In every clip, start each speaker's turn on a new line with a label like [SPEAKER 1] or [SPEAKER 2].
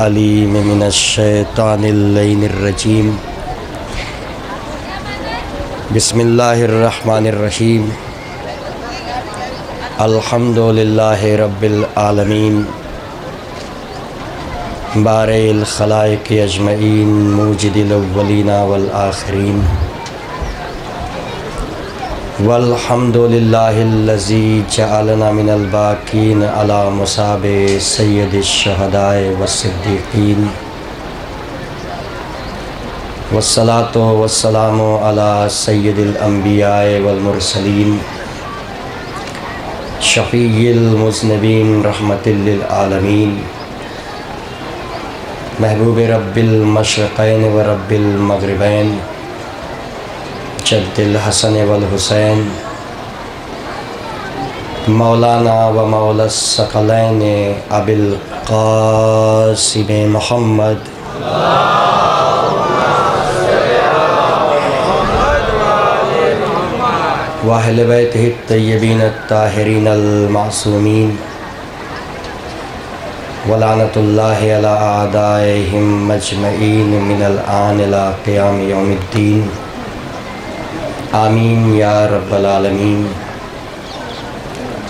[SPEAKER 1] अलीम मिनश्शैतानिर्रजीम। बिस्मिल्लाहिर्रहमानिर्रहीम। अल्हम्दुलिल्लाहि रब्बिल आलमीन। बारिल खलाइक अजमईन मूजिदिल अव्वलीना वल आखिरीन। वल्हम्दुलिल्लाहिल्लज़ी जअलना मिनल बाक़ीन अला मुसाबे सय्यदिश शुहदाए वस्सिद्दीक़ीन। वस्सलातु वस्सलामु अला सय्यदिल अंबियाए वल मुरसलीन शफ़ीइल मुज़निबीन रहमतिल लिल आलमीन। महबूब रब्बिल मशरिक़ैन व रब्बिल मग़रिबैन जद्दिल हसन वल हुसैन मौलाना व मौलस सकलैन अबिल क़ासिम मुहम्मद व अहले बैतिही अत्तय्यबीन अत्ताहिरीन अल-मासूमीन व लानतुल्लाहि अला आदाइहिम मजमईन मिनल आन इला क़ियाम यौमिद्दीन। आमीन या रब्बल आलमीन।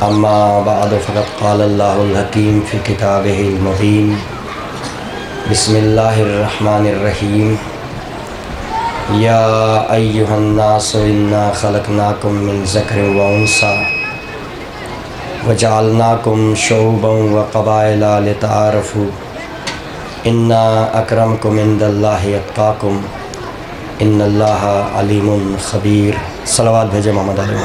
[SPEAKER 1] अम्मा बअद फ़क़द क़ालल्लाहुल हकीम फ़ी किताबिहिल मुबीन। बिस्मिल्लाहिर्रहमानिर्रहीम। या अय्युहन्नासु इन्ना ख़लक़नाकुम मिन ज़करिन व उन्सा वजअलनाकुम शुअबन व क़बाइला लितआरफ़ू इन्ना अक्रमकुम इंदल्लाहि अत्क़ाकुम इन्नल्लाहा अलीमुन ख़बीर। सलावत भेजे मोहम्मद अलैहि।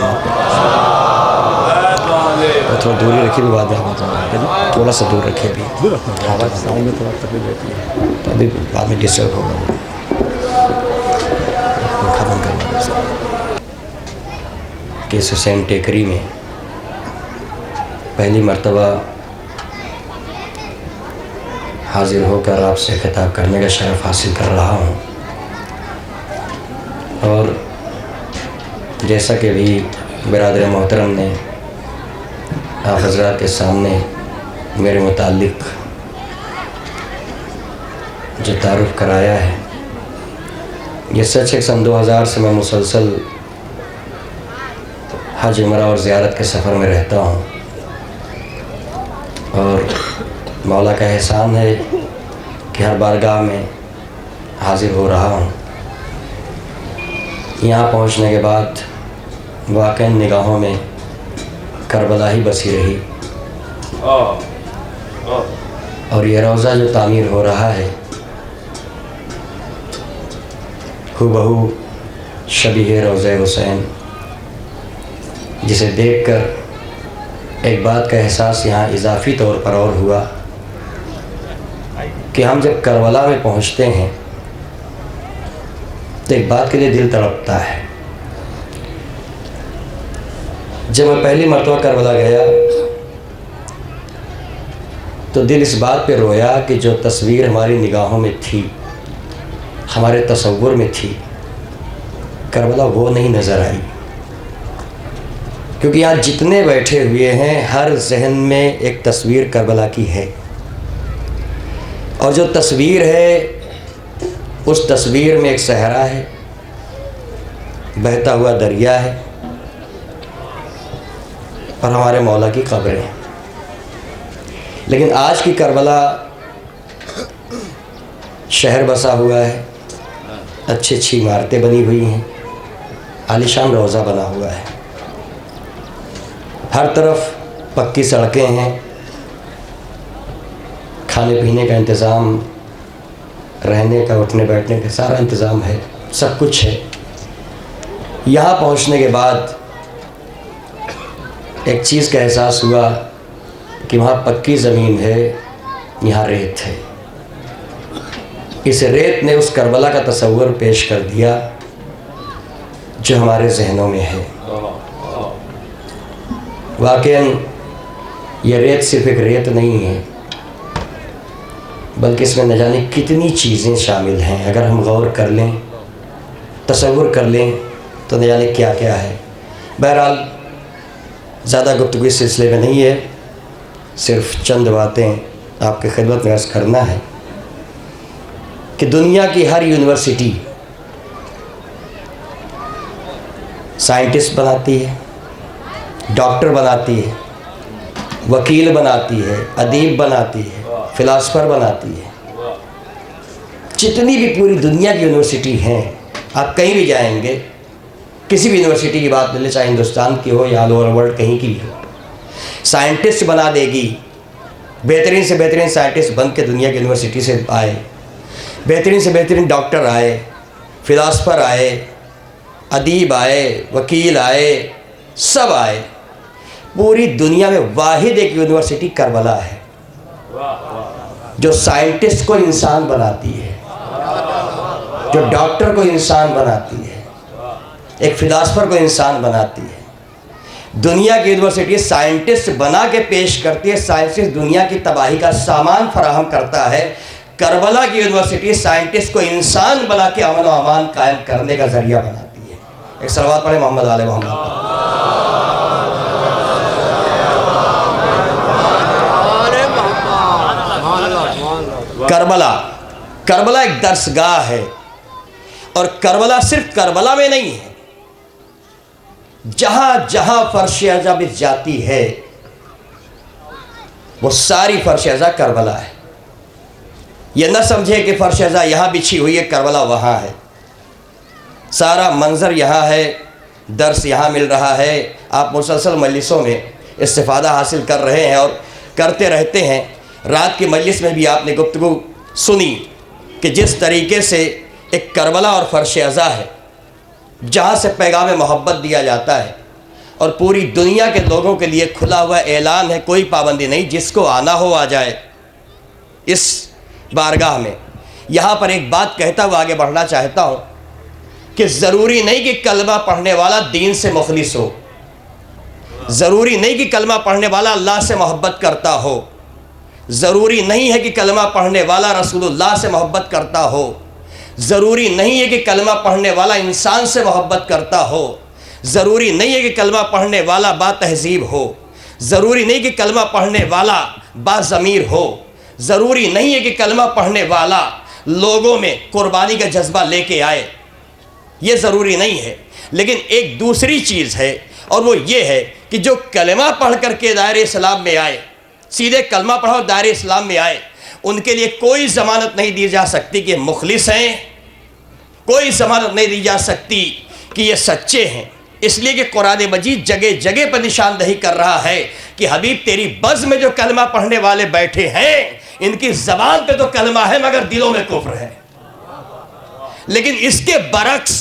[SPEAKER 1] थोड़ा दूरी रखिए, बाद में थोड़ा सा दूर रखिए। अभी बाद में डिस्टर्ब होगा। केस हुसैन टेकरी में पहली मर्तबा हाजिर होकर आपसे खिताब करने का शरफ़ हासिल कर रहा हूँ। और जैसा कि भी बिरादर मोहतरम ने आप हज़रात के सामने मेरे मुताल्लिक़ जो तारुफ़ कराया है, ये सच है। सन 2000 से मैं मुसलसल हज उमरा और ज़ियारत के सफ़र में रहता हूँ और मौला का एहसान है कि हर बारगाह में हाज़िर हो रहा हूँ। यहाँ पहुँचने के बाद वाक़ई निगाहों में करबला ही बसी रही और ये रोज़ा जो तामीर हो रहा है हुबहू शबीह रोज़े हुसैन, जिसे देखकर एक बात का एहसास यहाँ इजाफ़ी तौर पर और हुआ कि हम जब करबला में पहुँचते हैं तो एक बात के लिए दिल तड़पता है। जब मैं पहली मर्तबा करबला गया तो दिल इस बात पे रोया कि जो तस्वीर हमारी निगाहों में थी, हमारे तसव्वुर में थी, करबला वो नहीं नज़र आई। क्योंकि यहाँ जितने बैठे हुए हैं हर जहन में एक तस्वीर करबला की है और जो तस्वीर है उस तस्वीर में एक सहरा है, बहता हुआ दरिया है और हमारे मौला की कब्रें हैं। लेकिन आज की करबला शहर बसा हुआ है, अच्छी अच्छी इमारतें बनी हुई हैं, आलीशान रोज़ा बना हुआ है, हर तरफ पक्की सड़कें हैं, खाने पीने का इंतज़ाम, रहने का, उठने बैठने का सारा इंतज़ाम है, सब कुछ है। यहाँ पहुँचने के बाद एक चीज़ का एहसास हुआ कि वहाँ पक्की ज़मीन है, यहाँ रेत है। इस रेत ने उस करबला का तस्वुर पेश कर दिया जो हमारे जहनों में है। वाक़ई ये रेत सिर्फ़ एक रेत नहीं है, बल्कि इसमें न जाने कितनी चीज़ें शामिल हैं। अगर हम गौर कर लें, तसव्वुर कर लें तो न जाने क्या क्या है। बहरहाल ज़्यादा गुफ्तगू इस सिलसिले में नहीं है, सिर्फ़ चंद बातें आपके खिदमत में अर्ज़ करना है। कि दुनिया की हर यूनिवर्सिटी साइंटिस्ट बनाती है, डॉक्टर बनाती है, वकील बनाती है, अदीब बनाती है, फिलासफर बनाती है। जितनी भी पूरी दुनिया की यूनिवर्सिटी हैं, आप कहीं भी जाएंगे, किसी भी यूनिवर्सिटी की बात ले लें, चाहे हिंदुस्तान की हो या ऑल ओवर वर्ल्ड कहीं की भी हो, साइंटिस्ट बना देगी। बेहतरीन से बेहतरीन साइंटिस्ट बन के दुनिया की यूनिवर्सिटी से आए, बेहतरीन से बेहतरीन डॉक्टर आए, फिलासफर आए, अदीब आए, वकील आए, सब आए। पूरी दुनिया में वाहिद एक यूनिवर्सिटी करबला है जो साइंटिस्ट को इंसान बनाती है, जो डॉक्टर को इंसान बनाती है, एक फिलासफर को इंसान बनाती है। दुनिया की यूनिवर्सिटी साइंटिस्ट बना के पेश करती है, साइंटिस्ट दुनिया की तबाही का सामान फराहम करता है। करबला की यूनिवर्सिटी साइंटिस्ट को इंसान बना के अमन व अमान कायम करने का जरिया बनाती है। एक सलवात पढ़े मोहम्मद आले मोहम्मद। करबला, करबला एक दर्सगाह है, और करबला सिर्फ करबला में नहीं है, जहां जहां फर्श अज़ा बिछ जाती है वो सारी फर्श अज़ा करबला है। ये न समझे कि फर्श अज़ा यहां बिछी हुई है, करबला वहां है। सारा मंजर यहाँ है, दर्स यहाँ मिल रहा है, आप मुसलसल मजलिसों में इस्तिफ़ादा हासिल कर रहे हैं और करते रहते हैं। रात की मजलिस में भी आपने गुफ्तगू सुनी कि जिस तरीके से एक करबला और फर्श अज़ा है जहाँ से पैगाम मोहब्बत दिया जाता है, और पूरी दुनिया के लोगों के लिए खुला हुआ ऐलान है, कोई पाबंदी नहीं, जिसको आना हो आ जाए इस बारगाह में। यहाँ पर एक बात कहता हुआ आगे बढ़ना चाहता हूँ कि ज़रूरी नहीं कि कलमा पढ़ने वाला दीन से मुखलिस हो, ज़रूरी नहीं कि कलमा पढ़ने वाला अल्लाह से मोहब्बत करता हो, ज़रूरी नहीं है कि कलमा पढ़ने वाला रसूलुल्लाह से मोहब्बत करता हो, ज़रूरी नहीं है कि कलमा पढ़ने वाला इंसान से मोहब्बत करता हो, ज़रूरी नहीं है कि कलमा पढ़ने वाला बातहज़ीब हो, ज़रूरी नहीं कि कलमा पढ़ने वाला बाज़मीर हो, ज़रूरी नहीं है कि कलमा पढ़ने वाला लोगों में कुर्बानी का जज्बा लेके आए, ये ज़रूरी नहीं है। लेकिन एक दूसरी चीज़ है, और वो ये है कि जो कलमा पढ़ करके दायरे इस्लाम में आए, सीधे कलमा पढ़ो दायरे इस्लाम में आए, उनके लिए कोई ज़मानत नहीं दी जा सकती कि मुखलिस हैं, कोई ज़मानत नहीं दी जा सकती कि ये सच्चे हैं। इसलिए कि कुरान मजीद जगह जगह पर निशानदही कर रहा है कि हबीब तेरी बज़्म में जो कलमा पढ़ने वाले बैठे हैं, इनकी ज़बान पे तो कलमा है मगर दिलों में कुफ्र है। लेकिन इसके बरक्स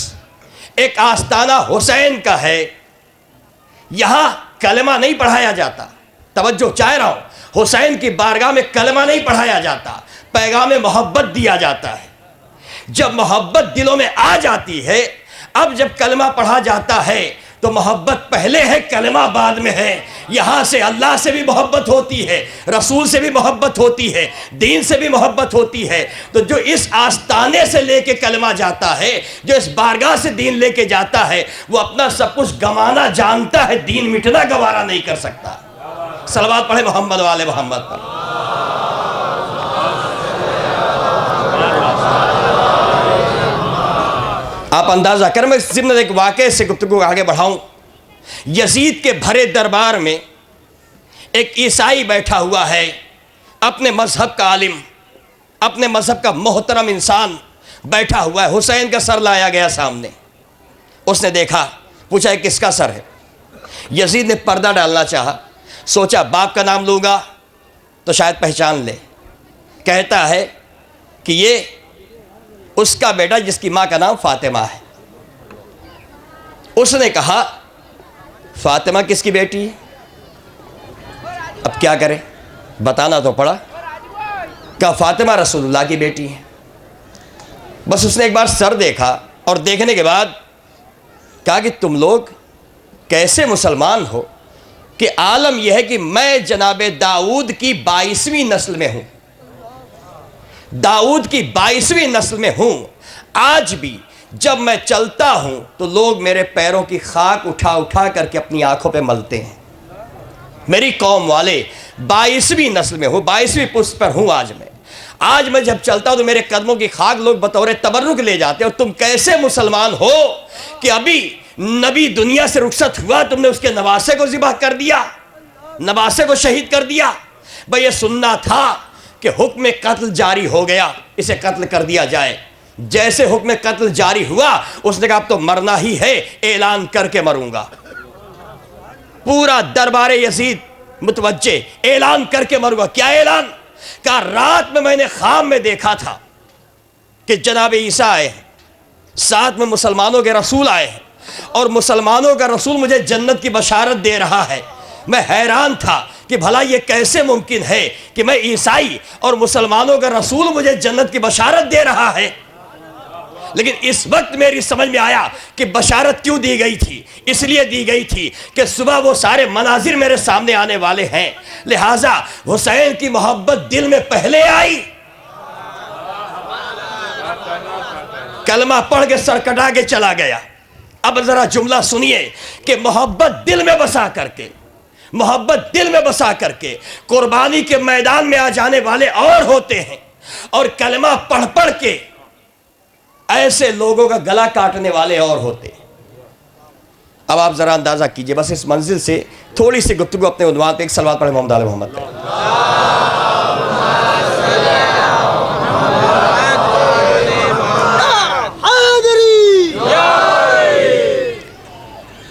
[SPEAKER 1] एक आस्ताना हुसैन का है, यहाँ कलमा नहीं पढ़ाया जाता। तवज्जो चाह रहा हूँ, हुसैन की बारगाह में कलमा नहीं पढ़ाया जाता, पैगाम मोहब्बत दिया जाता है। जब मोहब्बत दिलों में आ जाती है, अब जब कलमा पढ़ा जाता है तो मोहब्बत पहले है, कलमा बाद में है। यहाँ से अल्लाह से भी मोहब्बत होती है, रसूल से भी मोहब्बत होती है, दीन से भी मोहब्बत होती है। तो जो इस आस्ताने से लेके कलमा जाता है, जो इस बारगाह से दीन लेके जाता है, वो अपना सब कुछ गंवाना जानता है, दीन मिटना गवारा नहीं कर सकता। सलवात पढ़े मोहम्मद वाले मोहम्मद पर। आप अंदाज़ा कर, मैं ज़िम्न एक वाक़े से गुफ्तगू आगे बढ़ाऊँ। यजीद के भरे दरबार में एक ईसाई बैठा हुआ है, अपने मज़हब का आलिम, अपने मज़हब का मोहतरम इंसान बैठा हुआ है। हुसैन का सर लाया गया सामने, उसने देखा, पूछा ये किसका सर है? यजीद ने पर्दा डालना चाहा, सोचा बाप का नाम लूँगा तो शायद पहचान ले। कहता है कि ये उसका बेटा जिसकी माँ का नाम फातिमा है। उसने कहा फातिमा किसकी बेटी है? अब क्या करें, बताना तो पड़ा। कहा फातिमा रसूलुल्लाह की बेटी है। बस उसने एक बार सर देखा और देखने के बाद कहा कि तुम लोग कैसे मुसलमान हो कि आलम यह है कि मैं जनाबे दाऊद की 22वीं नस्ल में हूँ, दाऊद की 22वीं नस्ल में हूँ। आज भी जब मैं चलता हूँ तो लोग मेरे पैरों की खाक उठा उठा करके अपनी आंखों पे मलते हैं। मेरी कौम वाले 22वीं नस्ल में हूँ, 22वीं पुश्त पर हूँ आज मैं। आज मैं जब चलता हूं तो मेरे कदमों की खाक लोग बतौर तबर्रुक ले जाते हैं। और तुम कैसे मुसलमान हो कि अभी नबी दुनिया से रुखसत हुआ, तुमने उसके नवासे को ज़िबह कर दिया, नवासे को शहीद कर दिया। भाई ये सुनना था कि हुक्म कत्ल जारी हो गया, इसे कत्ल कर दिया जाए। जैसे हुक्म कत्ल जारी हुआ उसने कहा अब तो मरना ही है, ऐलान करके मरूंगा। पूरा दरबारे यजीद मुतवज्जे, ऐलान करके मरूंगा। क्या ऐलान? कहा रात में मैंने ख्वाब में देखा था कि जनाब ईसा आए हैं, साथ में मुसलमानों के रसूल आए हैं और मुसलमानों का रसूल मुझे जन्नत की बशारत दे रहा है। मैं हैरान था कि भला ये कैसे मुमकिन है कि मैं ईसाई और मुसलमानों का रसूल मुझे जन्नत की बशारत दे रहा है। लेकिन इस वक्त मेरी समझ में आया कि बशारत क्यों दी गई थी। इसलिए दी गई थी कि सुबह वो सारे मनाजिर मेरे सामने आने वाले हैं, लिहाजा हुसैन की मोहब्बत दिल में पहले आई। कलमा पढ़ के सर कटा के चला गया। अब जरा जुमला सुनिए कि मोहब्बत दिल में बसा करके, मोहब्बत दिल में बसा करके कुर्बानी के मैदान में आ जाने वाले और होते हैं, और कलमा पढ़ पढ़ के ऐसे लोगों का गला काटने वाले और होते हैं। अब आप जरा अंदाजा कीजिए, बस इस मंजिल से थोड़ी सी गुफ्तगू अपने उन्वान पे एक सलवात पढ़े मोहम्मद आले मोहम्मद।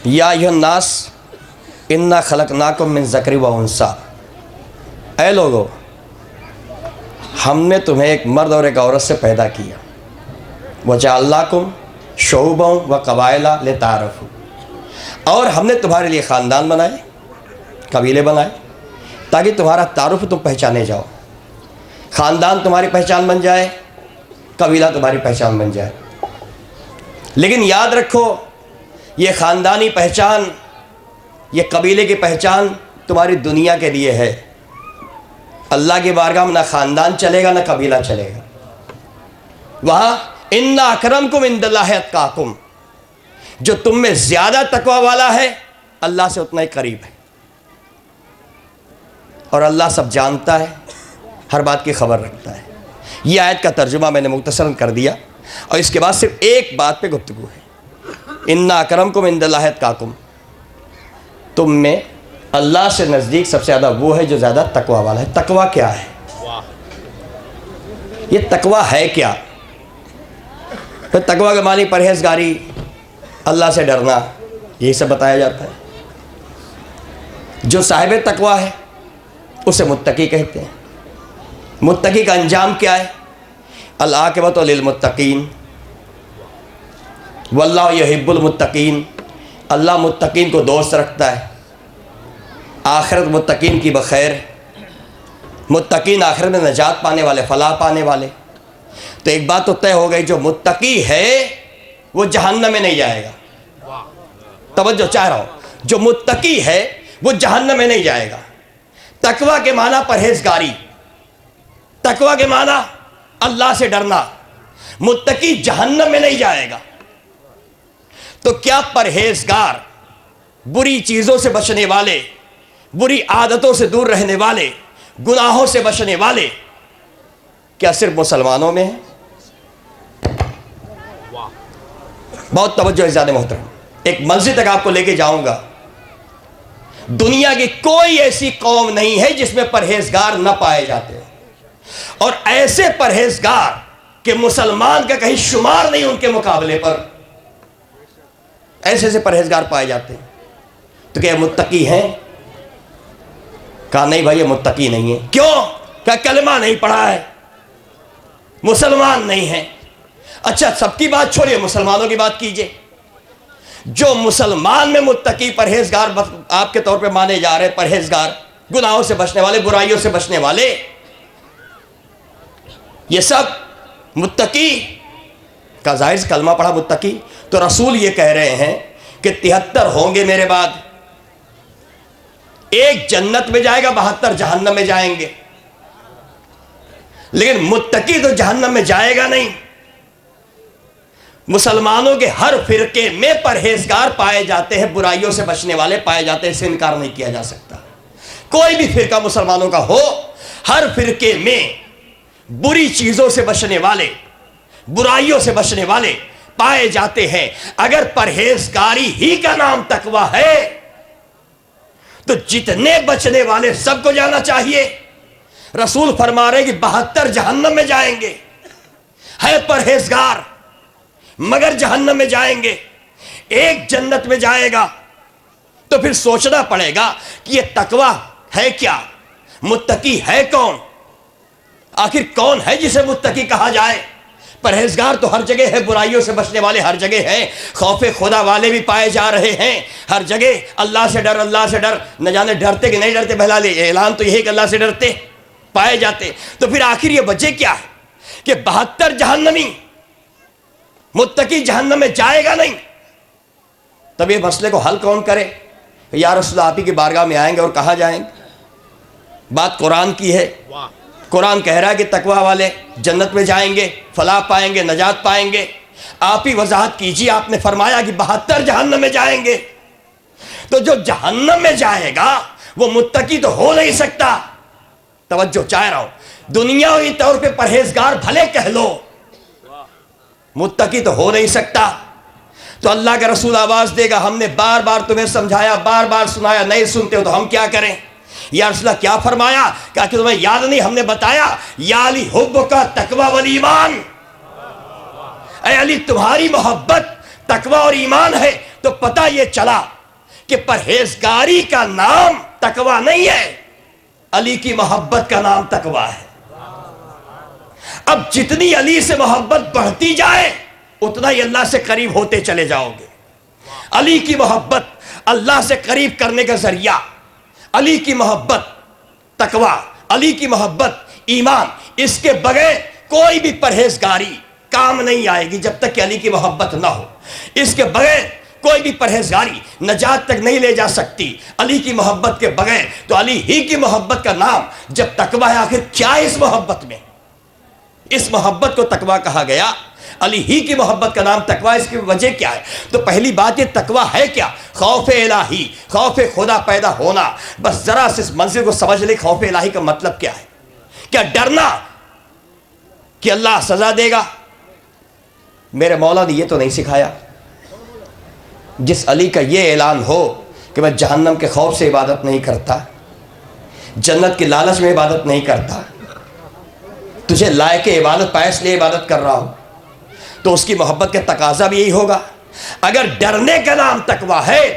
[SPEAKER 1] या अय्युहन्नास इन्ना खलकनाकुम मिन ज़करि व उन्सा। ऐ लोगो, हमने तुम्हें एक मर्द और एक औरत से पैदा किया। वजअलनाकुम शुअबन व क़बाइला लिताअरफ़ू, और हमने तुम्हारे लिए ख़ानदान बनाए, कबीले बनाए, ताकि तुम्हारा तारुफ तुम पहचाने जाओ। ख़ानदान तुम्हारी पहचान बन जाए, कबीला तुम्हारी पहचान बन जाए। लेकिन याद रखो, ये ख़ानदानी पहचान, ये कबीले की पहचान तुम्हारी दुनिया के लिए है। अल्लाह की बारगाह में ना ख़ानदान चलेगा ना कबीला चलेगा। वहाँ इन्ना अकरमकुम इंदल्लाहि अत्काकुम, जो तुम में ज़्यादा तकवा वाला है अल्लाह से उतना ही करीब है। और अल्लाह सब जानता है, हर बात की खबर रखता है। यह आयत का तर्जुमा मैंने मुख्तसरन कर दिया, और इसके बाद सिर्फ एक बात पे गुफ्तगू है। इन्ना अकरमकुम इंदल्लाहि अत्काकुम, तुम में अल्लाह से नज़दीक सबसे ज़्यादा वो है जो ज़्यादा तकवा वाला है। तकवा क्या है? ये तकवा है क्या? तो तकवा के मानी परहेजगारी, अल्लाह से डरना, यही सब बताया जाता है। जो साहिब तकवा है उसे मुत्तकी कहते हैं। मुत्तकी का अंजाम क्या है? अल आक़िबतु लिल मुत्तकीन वल्लाहु युहिब्बुल मुत्तकीन। अल्लाह मुत्तकीन को दोस्त रखता है। आखिरत मुत्तकीन की बखैर, मुत्तकीन आखिरत में नजात पाने वाले, फलाह पाने वाले। तो एक बात तो तय हो गई, जो मुत्तकी है वो जहन्नम में नहीं जाएगा। तवज्जो चाह रहा हूं, जो मुत्तकी है वो जहन्नम में नहीं जाएगा। तकवा के माना परहेजगारी, तकवा के माना अल्लाह से डरना। मुत्तकी जहन्नम में नहीं जाएगा। तो क्या परहेजगार, बुरी चीजों से बचने वाले, बुरी आदतों से दूर रहने वाले, गुनाहों से बचने वाले, क्या सिर्फ मुसलमानों में है? बहुत तवज्जो इज़ाद मोहतरम, एक मंजिल तक आपको लेके जाऊंगा। दुनिया की कोई ऐसी कौम नहीं है जिसमें परहेजगार न पाए जाते, और ऐसे परहेजगार कि मुसलमान का कहीं शुमार नहीं उनके मुकाबले पर, ऐसे ऐसे परहेजगार पाए जाते हैं। तो क्या मुत्तकी हैं? कहा नहीं भाई, ये मुत्तकी नहीं है। क्यों? क्या कलमा नहीं पढ़ा है, मुसलमान नहीं है। अच्छा, सबकी बात छोड़िए, मुसलमानों की बात कीजिए। जो मुसलमान में मुत्तकी परहेजगार आपके तौर पे माने जा रहे, परहेजगार, गुनाहों से बचने वाले, बुराइयों से बचने वाले, ये सब मुत्तकी का जाहिर से कलमा पढ़ा मुत्तकी। तो रसूल ये कह रहे हैं कि 73 होंगे मेरे बाद, एक जन्नत में जाएगा, 72 जहन्नम में जाएंगे। लेकिन मुत्तकी तो जहन्नम में जाएगा नहीं। मुसलमानों के हर फिरके में परहेजगार पाए जाते हैं, बुराइयों से बचने वाले पाए जाते हैं, इससे इनकार नहीं किया जा सकता। कोई भी फिरका मुसलमानों का हो, हर फिरके में बुरी चीजों से बचने वाले, बुराइयों से बचने वाले पाए जाते हैं। अगर परहेजगारी ही का नाम तकवा है तो जितने बचने वाले सबको जाना चाहिए। रसूल फरमा रहे कि 72 जहन्नम में जाएंगे, है परहेजगार मगर जहन्नम में जाएंगे, एक जन्नत में जाएगा। तो फिर सोचना पड़ेगा कि यह तकवा है क्या, मुत्तकी है कौन, आखिर कौन है जिसे मुत्तकी कहा जाए। परहेजगार तो हर जगह है, बुराइयों से बचने वाले हर जगह हैं, खौफे खुदा वाले भी पाए जा रहे हैं हर जगह। अल्लाह से डर, अल्लाह से डर, न जाने डरते कि नहीं डरते, बहला ले ऐलान तो यही कि अल्लाह से डरते पाए जाते। तो फिर आखिर ये वजह क्या है कि 72 जहन्नमी, मुत्तकी जहन्नम में जाएगा नहीं। तब ये मसले को हल कौन करे? या रसूल आप ही की बारगाह में आएंगे और कहा जाएंगे? बात कुरान की है। कुरान कह रहा है कि तकवा वाले जन्नत में जाएंगे, फलाह पाएंगे, नजात पाएंगे। आप ही वजाहत कीजिए, आपने फरमाया कि 72 जहन्नम में जाएंगे। तो जो जहन्नम में जाएगा वो मुत्तकी तो हो नहीं सकता। तवज्जो चाह रहा हूं, दुनियावी तौर पे परहेजगार भले कह लो, मुत्तकी तो हो नहीं सकता। तो अल्लाह का रसूल आवाज देगा, हमने बार बार तुम्हें समझाया, बार बार सुनाया, नहीं सुनते हो तो हम क्या करें? या रसूल क्या फरमाया? क्या कि तुम्हें याद नहीं? हमने बताया, या अली हुब्ब का तकवा वल ईमान, ऐ अली तुम्हारी मोहब्बत तकवा और ईमान है। तो पता यह चला कि परहेजगारी का नाम तकवा नहीं है, अली की मोहब्बत का नाम तकवा है। अब जितनी अली से मोहब्बत बढ़ती जाए उतना ही अल्लाह से करीब होते चले जाओगे। अली की मोहब्बत अल्लाह से करीब करने का जरिया, अली की मोहब्बत तकवा, अली की मोहब्बत ईमान, इसके बगैर कोई भी परहेजगारी काम नहीं आएगी जब तक कि अली की मोहब्बत ना हो। इसके बगैर कोई भी परहेजगारी नजात तक नहीं ले जा सकती अली की मोहब्बत के बगैर। तो अली ही की मोहब्बत का नाम जब तकवा है, आखिर क्या है इस मोहब्बत में? इस मोहब्बत को तकवा कहा गया, अली ही की मोहब्बत का नाम तकवा। इसकी वजह क्या है? तो पहली बात ये तकवा है क्या? खौफे इलाही, खौफे खुदा पैदा होना। बस जरा से इस मंजिल को समझ ले, खौफे इलाही का मतलब क्या है? क्या डरना कि अल्लाह सजा देगा? मेरे मौला ने ये तो नहीं सिखाया। जिस अली का ये ऐलान हो कि मैं जहन्नम के खौफ से इबादत नहीं करता, जन्नत की लालच में इबादत नहीं करता, तुझे लायक इबादत पाए इसलिए इबादत कर रहा हूं, तो उसकी मोहब्बत का तकाजा भी यही होगा। अगर डरने का नाम तकवा है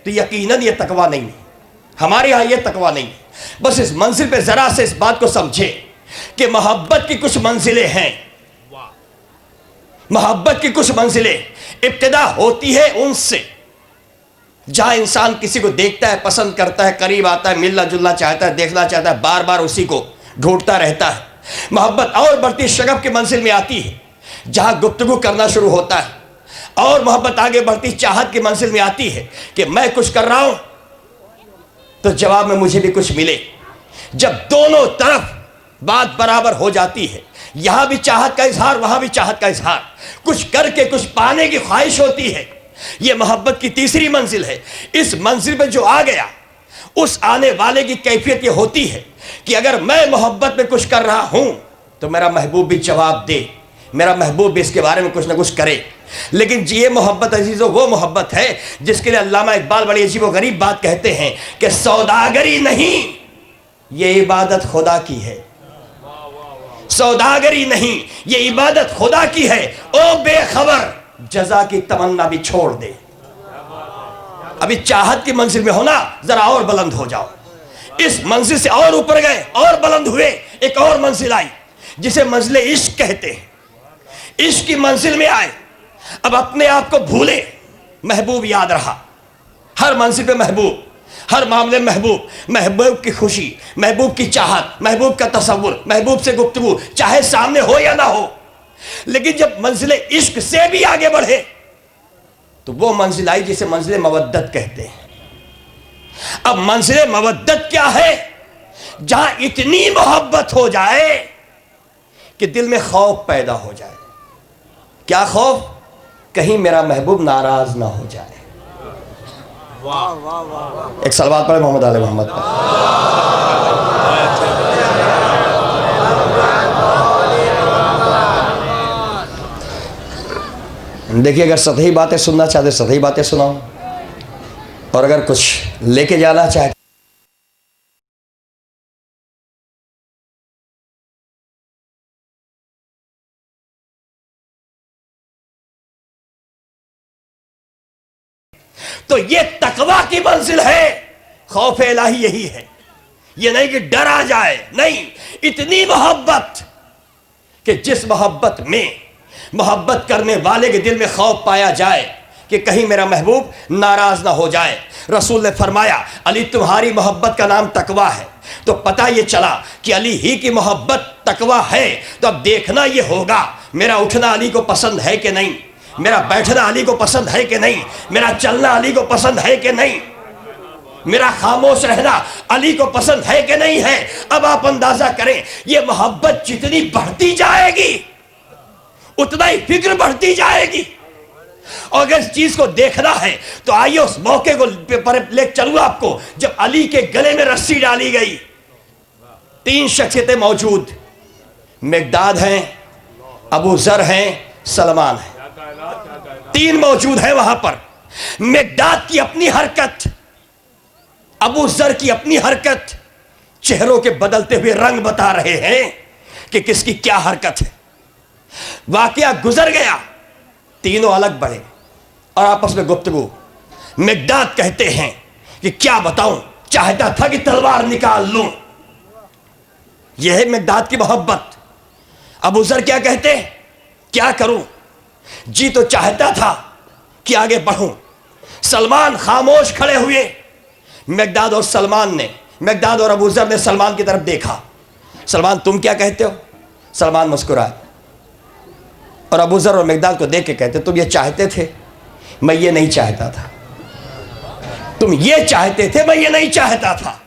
[SPEAKER 1] तो यकीनन ये तकवा नहीं है, हमारे यहां ये तकवा नहीं है। बस इस मंजिल पे जरा से इस बात को समझे कि मोहब्बत की कुछ मंजिलें हैं। मोहब्बत की कुछ मंजिलें इब्तिदा होती है उनसे जहां इंसान किसी को देखता है, पसंद करता है, करीब आता है, मिलना जुलना चाहता है, देखना चाहता है, बार बार उसी को ढूंढता रहता है। मोहब्बत और बढ़ती शगफ की मंजिल में आती है जहां गुफ्तगू करना शुरू होता है, और मोहब्बत आगे बढ़ती चाहत की मंजिल में आती है कि मैं कुछ कर रहा हूं तो जवाब में मुझे भी कुछ मिले। जब दोनों तरफ बात बराबर हो जाती है, यहां भी चाहत का इजहार, वहां भी चाहत का इजहार, कुछ करके कुछ पाने की ख्वाहिश होती है, यह मोहब्बत की तीसरी मंजिल है। इस मंजिल पे जो आ गया, उस आने वाले की कैफियत यह होती है कि अगर मैं मोहब्बत में कुछ कर रहा हूं तो मेरा महबूब भी जवाब दे, मेरा महबूब भी इसके बारे में कुछ ना कुछ करे। लेकिन ये मोहब्बत अजीजों वो मोहब्बत है जिसके लिए अल्लामा इकबाल बड़ी अजीब व गरीब बात कहते हैं कि सौदागरी नहीं, ये इबादत खुदा की है। सौदागरी नहीं, ये इबादत खुदा की है। ओ बेखबर, जजा की तमन्ना भी छोड़ दे। अभी चाहत की मंजिल में होना, जरा और बुलंद हो जाओ। इस मंजिल से और ऊपर गए और बुलंद हुए, एक और मंजिल आई जिसे मंजिल इश्क कहते हैं। इश्क की मंजिल में आए, अब अपने आप को भूले, महबूब याद रहा, हर मंजिल पे महबूब, हर मामले में महबूब, महबूब की खुशी, महबूब की चाहत, महबूब का तसव्वुर, महबूब से गुफ्तगू, चाहे सामने हो या ना हो। लेकिन जब मंजिल इश्क से भी आगे बढ़े तो वो मंजिल आई जिसे मंजिल मवद्दत कहते हैं। अब मंजिल मवद्दत क्या है? जहां इतनी मोहब्बत हो जाए कि दिल में खौफ पैदा हो जाए। क्या खौफ? कहीं मेरा महबूब नाराज ना हो जाए।
[SPEAKER 2] वाह वाह वाह।
[SPEAKER 1] एक सलवात पढ़े मोहम्मद आले मोहम्मद पर। देखिए, अगर सतही बातें सुनना चाहते सतही बातें सुनाओ, और अगर कुछ लेके जाना चाहते तो ये तकवा की मंजिल है। खौफ इलाही यही है, ये नहीं कि डर आ जाए, नहीं, इतनी मोहब्बत कि जिस मोहब्बत में मोहब्बत करने वाले के दिल में खौफ पाया जाए कि कहीं मेरा महबूब नाराज ना हो जाए। रसूल ने फरमाया, अली तुम्हारी मोहब्बत का नाम तकवा है। तो पता ये चला कि अली ही की मोहब्बत तकवा है। तो अब देखना ये होगा, मेरा उठना अली को पसंद है कि नहीं, मेरा बैठना अली को पसंद है कि नहीं, मेरा चलना अली को पसंद है कि नहीं, मेरा खामोश रहना अली को पसंद है कि नहीं है। अब आप अंदाजा करें, ये मोहब्बत जितनी बढ़ती जाएगी उतना ही फिक्र बढ़ती जाएगी। और अगर इस चीज को देखना है तो आइए उस मौके को पर ले चलूं आपको, जब अली के गले में रस्सी डाली गई। 3 शख्सियतें मौजूद, मिकदाद हैं, अबू जर हैं, सलमान हैं, 3 मौजूद हैं वहां पर। मिकदाद की अपनी हरकत, अबू जर की अपनी हरकत, चेहरों के बदलते हुए रंग बता रहे हैं कि किसकी क्या हरकत है। वाकया गुजर गया, तीनों अलग बढ़े और आपस में गुफ्तगू। मिकदाद कहते हैं कि क्या बताऊं, चाहता था कि तलवार निकाल लूं। यह है मिकदाद की मोहब्बत। अबू जर क्या कहते हैं, क्या करूं, जी तो चाहता था कि आगे बढ़ूं। सलमान खामोश खड़े हुए। मिकदाद और अबू जर ने सलमान की तरफ देखा। सलमान तुम क्या कहते हो? सलमान मुस्कुराए और अबू जर और मिकदाद को देख के कहते, तुम ये चाहते थे, मैं ये नहीं चाहता था। तुम ये चाहते थे, मैं ये नहीं चाहता था।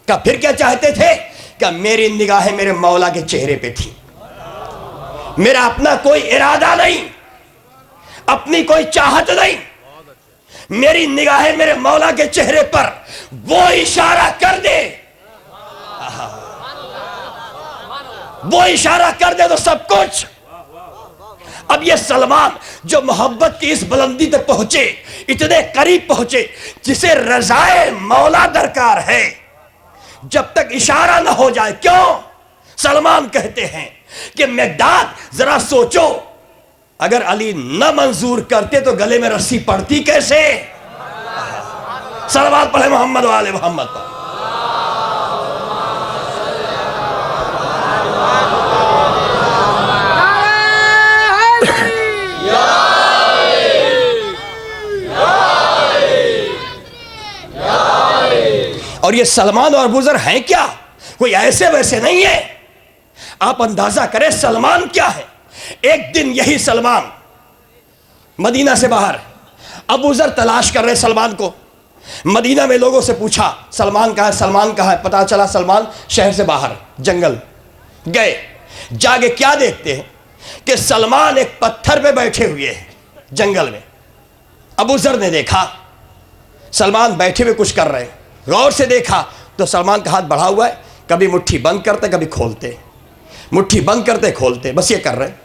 [SPEAKER 1] क्या फिर क्या चाहते थे? क्या मेरी निगाहें मेरे मौला के चेहरे पे थी, मेरा अपना कोई इरादा नहीं, अपनी कोई चाहत नहीं, मेरी निगाहें मेरे मौला के चेहरे पर, वो इशारा कर दे, वो इशारा कर दे तो सब कुछ। अब ये सलमान जो मोहब्बत की इस बुलंदी तक पहुंचे, इतने करीब पहुंचे, जिसे रज़ाए मौला दरकार है, जब तक इशारा ना हो जाए। क्यों? सलमान कहते हैं कि मिकदाद जरा सोचो, अगर अली न मंजूर करते तो गले में रस्सी पड़ती कैसे? सलवात पढ़े मोहम्मद वाले मोहम्मद पर। और ये सलमान और अबू जर हैं क्या? कोई ऐसे वैसे नहीं है। आप अंदाजा करें सलमान क्या है। एक दिन यही सलमान मदीना से बाहर, अबू जर तलाश कर रहे सलमान को। मदीना में लोगों से पूछा सलमान कहाँ है, सलमान कहाँ है। पता चला सलमान शहर से बाहर जंगल गए। जाके क्या देखते हैं कि सलमान एक पत्थर पे बैठे हुए हैं जंगल में। अबू जर ने देखा सलमान बैठे हुए कुछ कर रहे हैं। गौर से देखा तो सलमान का हाथ बढ़ा हुआ है, कभी मुट्ठी बंद करते कभी खोलते, मुट्ठी बंद करते खोलते, बस ये कर रहे हैं।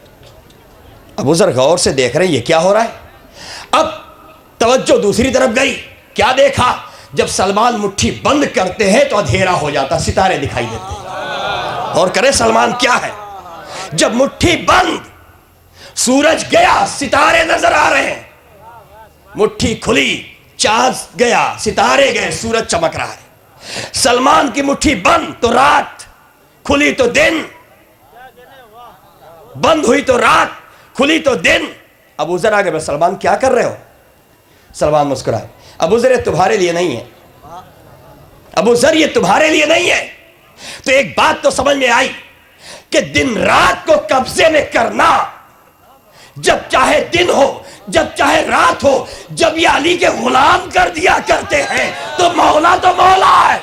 [SPEAKER 1] अबू जर गौर से देख रहे हैं ये क्या हो रहा है। अब तवज्जो दूसरी तरफ गई। क्या देखा? जब सलमान मुट्ठी बंद करते हैं तो अंधेरा हो जाता, सितारे दिखाई देते हैं। और करे सलमान क्या है, जब मुट्ठी बंद, सूरज गया, सितारे नजर आ रहे हैं। मुट्ठी खुली, चांद गया, सितारे गए, सूरज चमक रहा है। सलमान की मुट्ठी बंद तो रात, खुली तो दिन, बंद हुई तो रात, खुली तो दिन। अबू जर आगे, सलमान क्या कर रहे हो? सलमान मुस्कुराए। अबू जर ये तुम्हारे लिए नहीं है, अबू जर ये तुम्हारे लिए नहीं है। तो एक बात तो समझ में आई कि दिन रात को कब्जे में करना, जब चाहे दिन हो, जब चाहे रात हो, जब ये अली के गुलाम कर दिया करते हैं तो मौला है।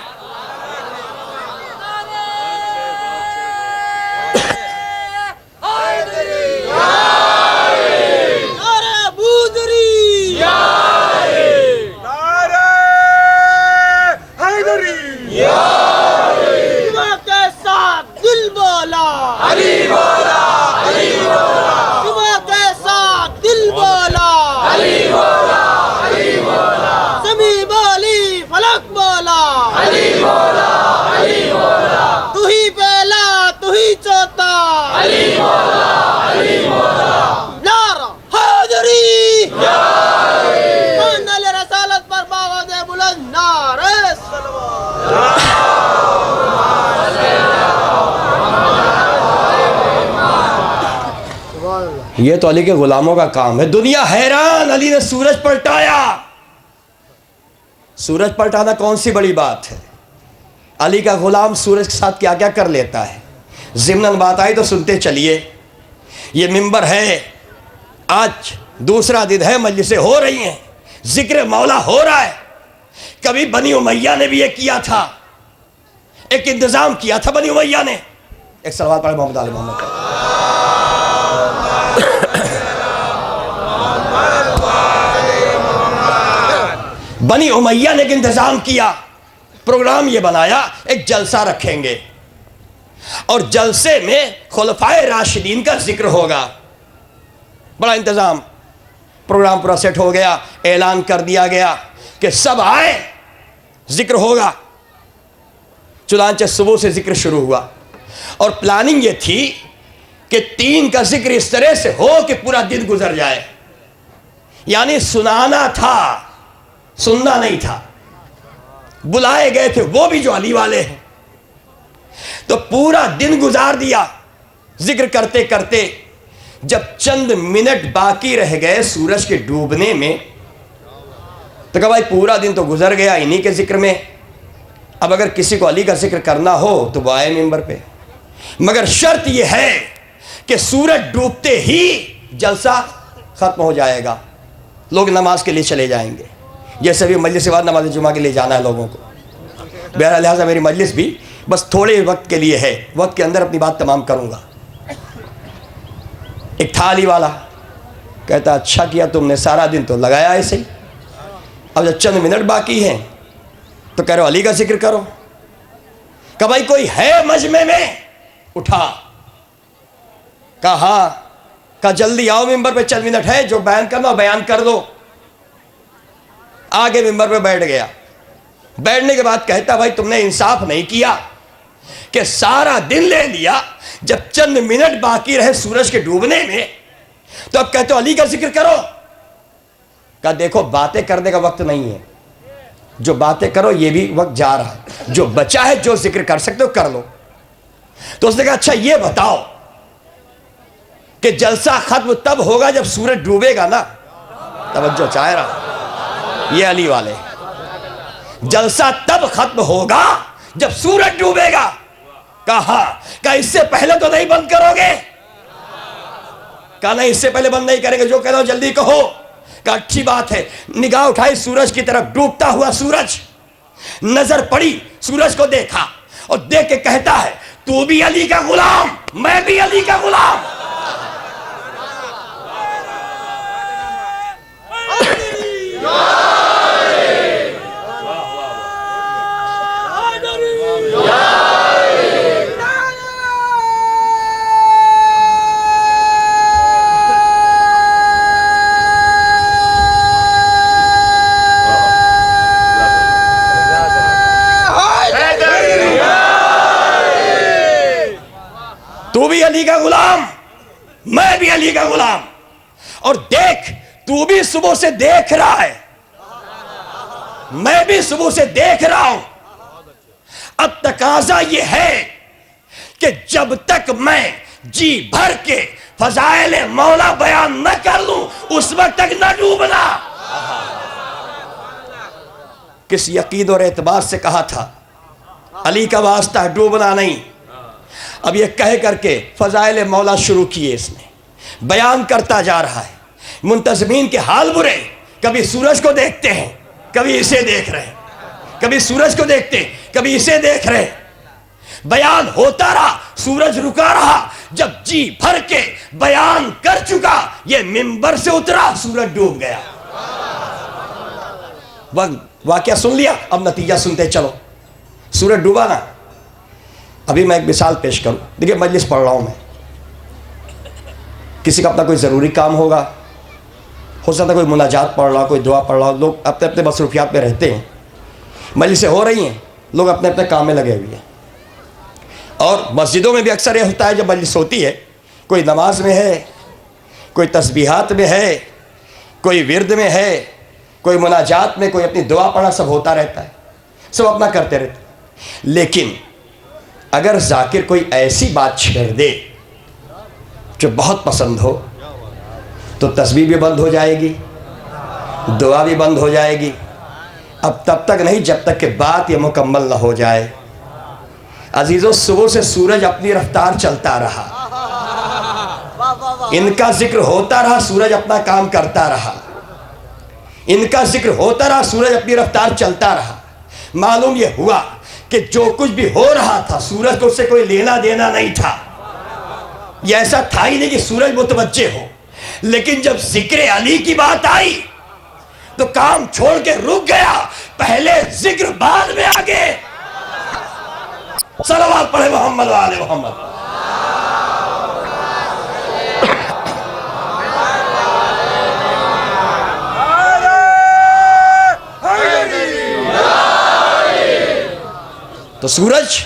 [SPEAKER 2] अली बोला, अली बोला, तुम्हें कैसा दिल बोला।
[SPEAKER 1] ये तो अली के गुलामों का काम है। दुनिया हैरान, अली ने सूरज पलटाया। सूरज पलटाना कौन सी बड़ी बात है? अली का गुलाम सूरज के साथ क्या क्या कर लेता है। ज़िम्नन बात आई तो सुनते चलिए। ये मिंबर है, आज दूसरा दिन है, मजलिसें हो रही हैं, जिक्र मौला हो रहा है। कभी बनी उमैया ने भी ये किया था, एक इंतजाम किया था बनी उमैया ने। एक सलवात पढ़े मोहम्मद आले मोहम्मद का। बनी उमैया ने एक इंतजाम किया, प्रोग्राम ये बनाया, एक जलसा रखेंगे और जलसे में खुलफाए राशिदीन का जिक्र होगा। बड़ा इंतजाम, प्रोग्राम पूरा सेट हो गया। ऐलान कर दिया गया कि सब आए, जिक्र होगा। चुनांचे सुबह से जिक्र शुरू हुआ और प्लानिंग ये थी कि 3 का जिक्र इस तरह से हो कि पूरा दिन गुजर जाए। यानी सुनाना था, सुनना नहीं था। बुलाए गए थे वो भी जो अली वाले हैं, तो पूरा दिन गुजार दिया जिक्र करते करते। जब चंद मिनट बाकी रह गए सूरज के डूबने में, तो कहा भाई पूरा दिन तो गुजर गया इन्हीं के जिक्र में, अब अगर किसी को अली का जिक्र करना हो तो वो आए मिंबर पे, मगर शर्त यह है कि सूरज डूबते ही जलसा खत्म हो जाएगा, लोग नमाज के लिए चले जाएंगे। जैसे भी मजलिस के बाद नमाज जुमा के लिए जाना है लोगों को। बहरहाल लिहाजा मेरी मजलिस भी बस थोड़े वक्त के लिए है, वक्त के अंदर अपनी बात तमाम करूंगा। एक था अली वाला, कहता अच्छा किया तुमने, सारा दिन तो लगाया ऐसे ही, अब जब चंद मिनट बाकी हैं तो कह रहे हो अली का जिक्र करो। कहा भाई कोई है मजमे में? उठा, कहा हाँ। कहा जल्दी आओ, मिंबर पे चंद मिनट है, जो बयान करना बयान कर दो। आगे मिंबर पे बैठ गया। बैठने के बाद कहता भाई तुमने इंसाफ नहीं किया कि सारा दिन ले लिया, जब चंद मिनट बाकी रहे सूरज के डूबने में तो अब कहते हो अली का जिक्र करो। कहा देखो बातें करने का वक्त नहीं है, जो बातें करो ये भी वक्त जा रहा है, जो बचा है जो जिक्र कर सकते हो कर लो। तो उसने कहा अच्छा ये बताओ कि जलसा खत्म तब होगा जब सूरज डूबेगा ना। तवज्जो चाह रहा, ये अली वाले, जलसा तब खत्म होगा जब सूरज डूबेगा। कहा इससे पहले तो नहीं बंद करोगे? कहा नहीं इससे पहले बंद नहीं करेंगे, जो कह रहे हो जल्दी कहो। कहा अच्छी बात है। निगाह उठाई सूरज की तरफ, डूबता हुआ सूरज, नजर पड़ी, सूरज को देखा और देख के कहता है तू भी अली का गुलाम, मैं भी अली का गुलाम। तू भी अली का गुलाम, मैं भी अली का गुलाम। और देख तू भी सुबह से देख रहा है, मैं भी सुबह से देख रहा हूं। अब तकाजा यह है कि जब तक मैं जी भर के फजाइल मौला बयान न कर लूं उस वक्त तक न डूबना। किस यकीन और एतबार से कहा था, अली का वास्ता है, डूबना नहीं। अब ये कह करके फजाइल मौला शुरू किए, इसने बयान करता जा रहा है। मुंतज़मीन के हाल बुरे, कभी सूरज को देखते हैं कभी इसे देख रहे हैं, कभी सूरज को देखते कभी इसे देख रहे। बयान होता रहा, सूरज रुका रहा। जब जी भर के बयान कर चुका, ये मिंबर से उतरा, सूरज डूब गया। वाकया सुन लिया, अब नतीजा सुनते चलो। सूरज डूबा ना। अभी मैं एक मिसाल पेश करूं। देखिए मजलिस पढ़ रहा हूं मैं, किसी का अपना कोई ज़रूरी काम होगा, हो सकता है कोई मुनाजात पढ़ रहा, कोई दुआ पढ़ रहा, लोग अपने अपने मसरूफियात में रहते हैं। मजलिसें हो रही हैं, लोग अपने अपने काम में लगे हुए हैं। और मस्जिदों में भी अक्सर ये होता है जब मजलिस होती है, कोई नमाज में है, कोई तस्बीहात में है, कोई विर्द में है, कोई मुनाजात में, कोई अपनी दुआ पढ़ा, सब होता रहता है, सब अपना करते रहते हैं। लेकिन अगर जाकिर कोई ऐसी बात छेड़ दे जो बहुत पसंद हो, तो तस्बीह भी बंद हो जाएगी, दुआ भी बंद हो जाएगी। अब तब तक नहीं जब तक कि बात ये मुकम्मल ना हो जाए। अजीज़ों, सुबह से सूरज अपनी रफ्तार चलता रहा, इनका जिक्र होता रहा, सूरज अपना काम करता रहा, इनका जिक्र होता रहा, सूरज अपनी रफ्तार चलता रहा। मालूम ये हुआ कि जो कुछ भी हो रहा था सूरज को उससे कोई लेना देना नहीं था। ये ऐसा था ही नहीं कि सूरज मुतवज्जे हो, लेकिन जब जिक्र अली की बात आई तो काम छोड़ के रुक गया, पहले जिक्र बाद में आगे। सलावत पढ़े मोहम्मद वाले मोहम्मद। तो सूरज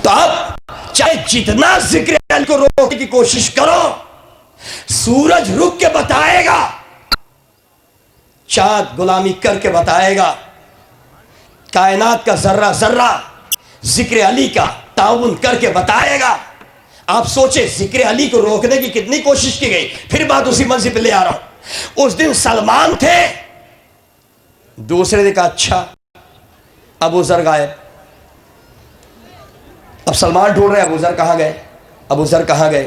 [SPEAKER 1] तो अब चाहे जितना जिक्र अली को रोकने की कोशिश करो, सूरज रुक के बताएगा, चाँद गुलामी करके बताएगा, कायनात का जर्रा जर्रा जिक्र अली का ताउन करके बताएगा। आप सोचे जिक्र अली को रोकने की कितनी कोशिश की गई। फिर बात उसी मंजिल पे ले आ रहा हूं। उस दिन सलमान थे, दूसरे ने कहा अच्छा अबू जर गायब। अब सलमान ढूंढ रहे अबू जर कहां गए, अबू जर कहां गए।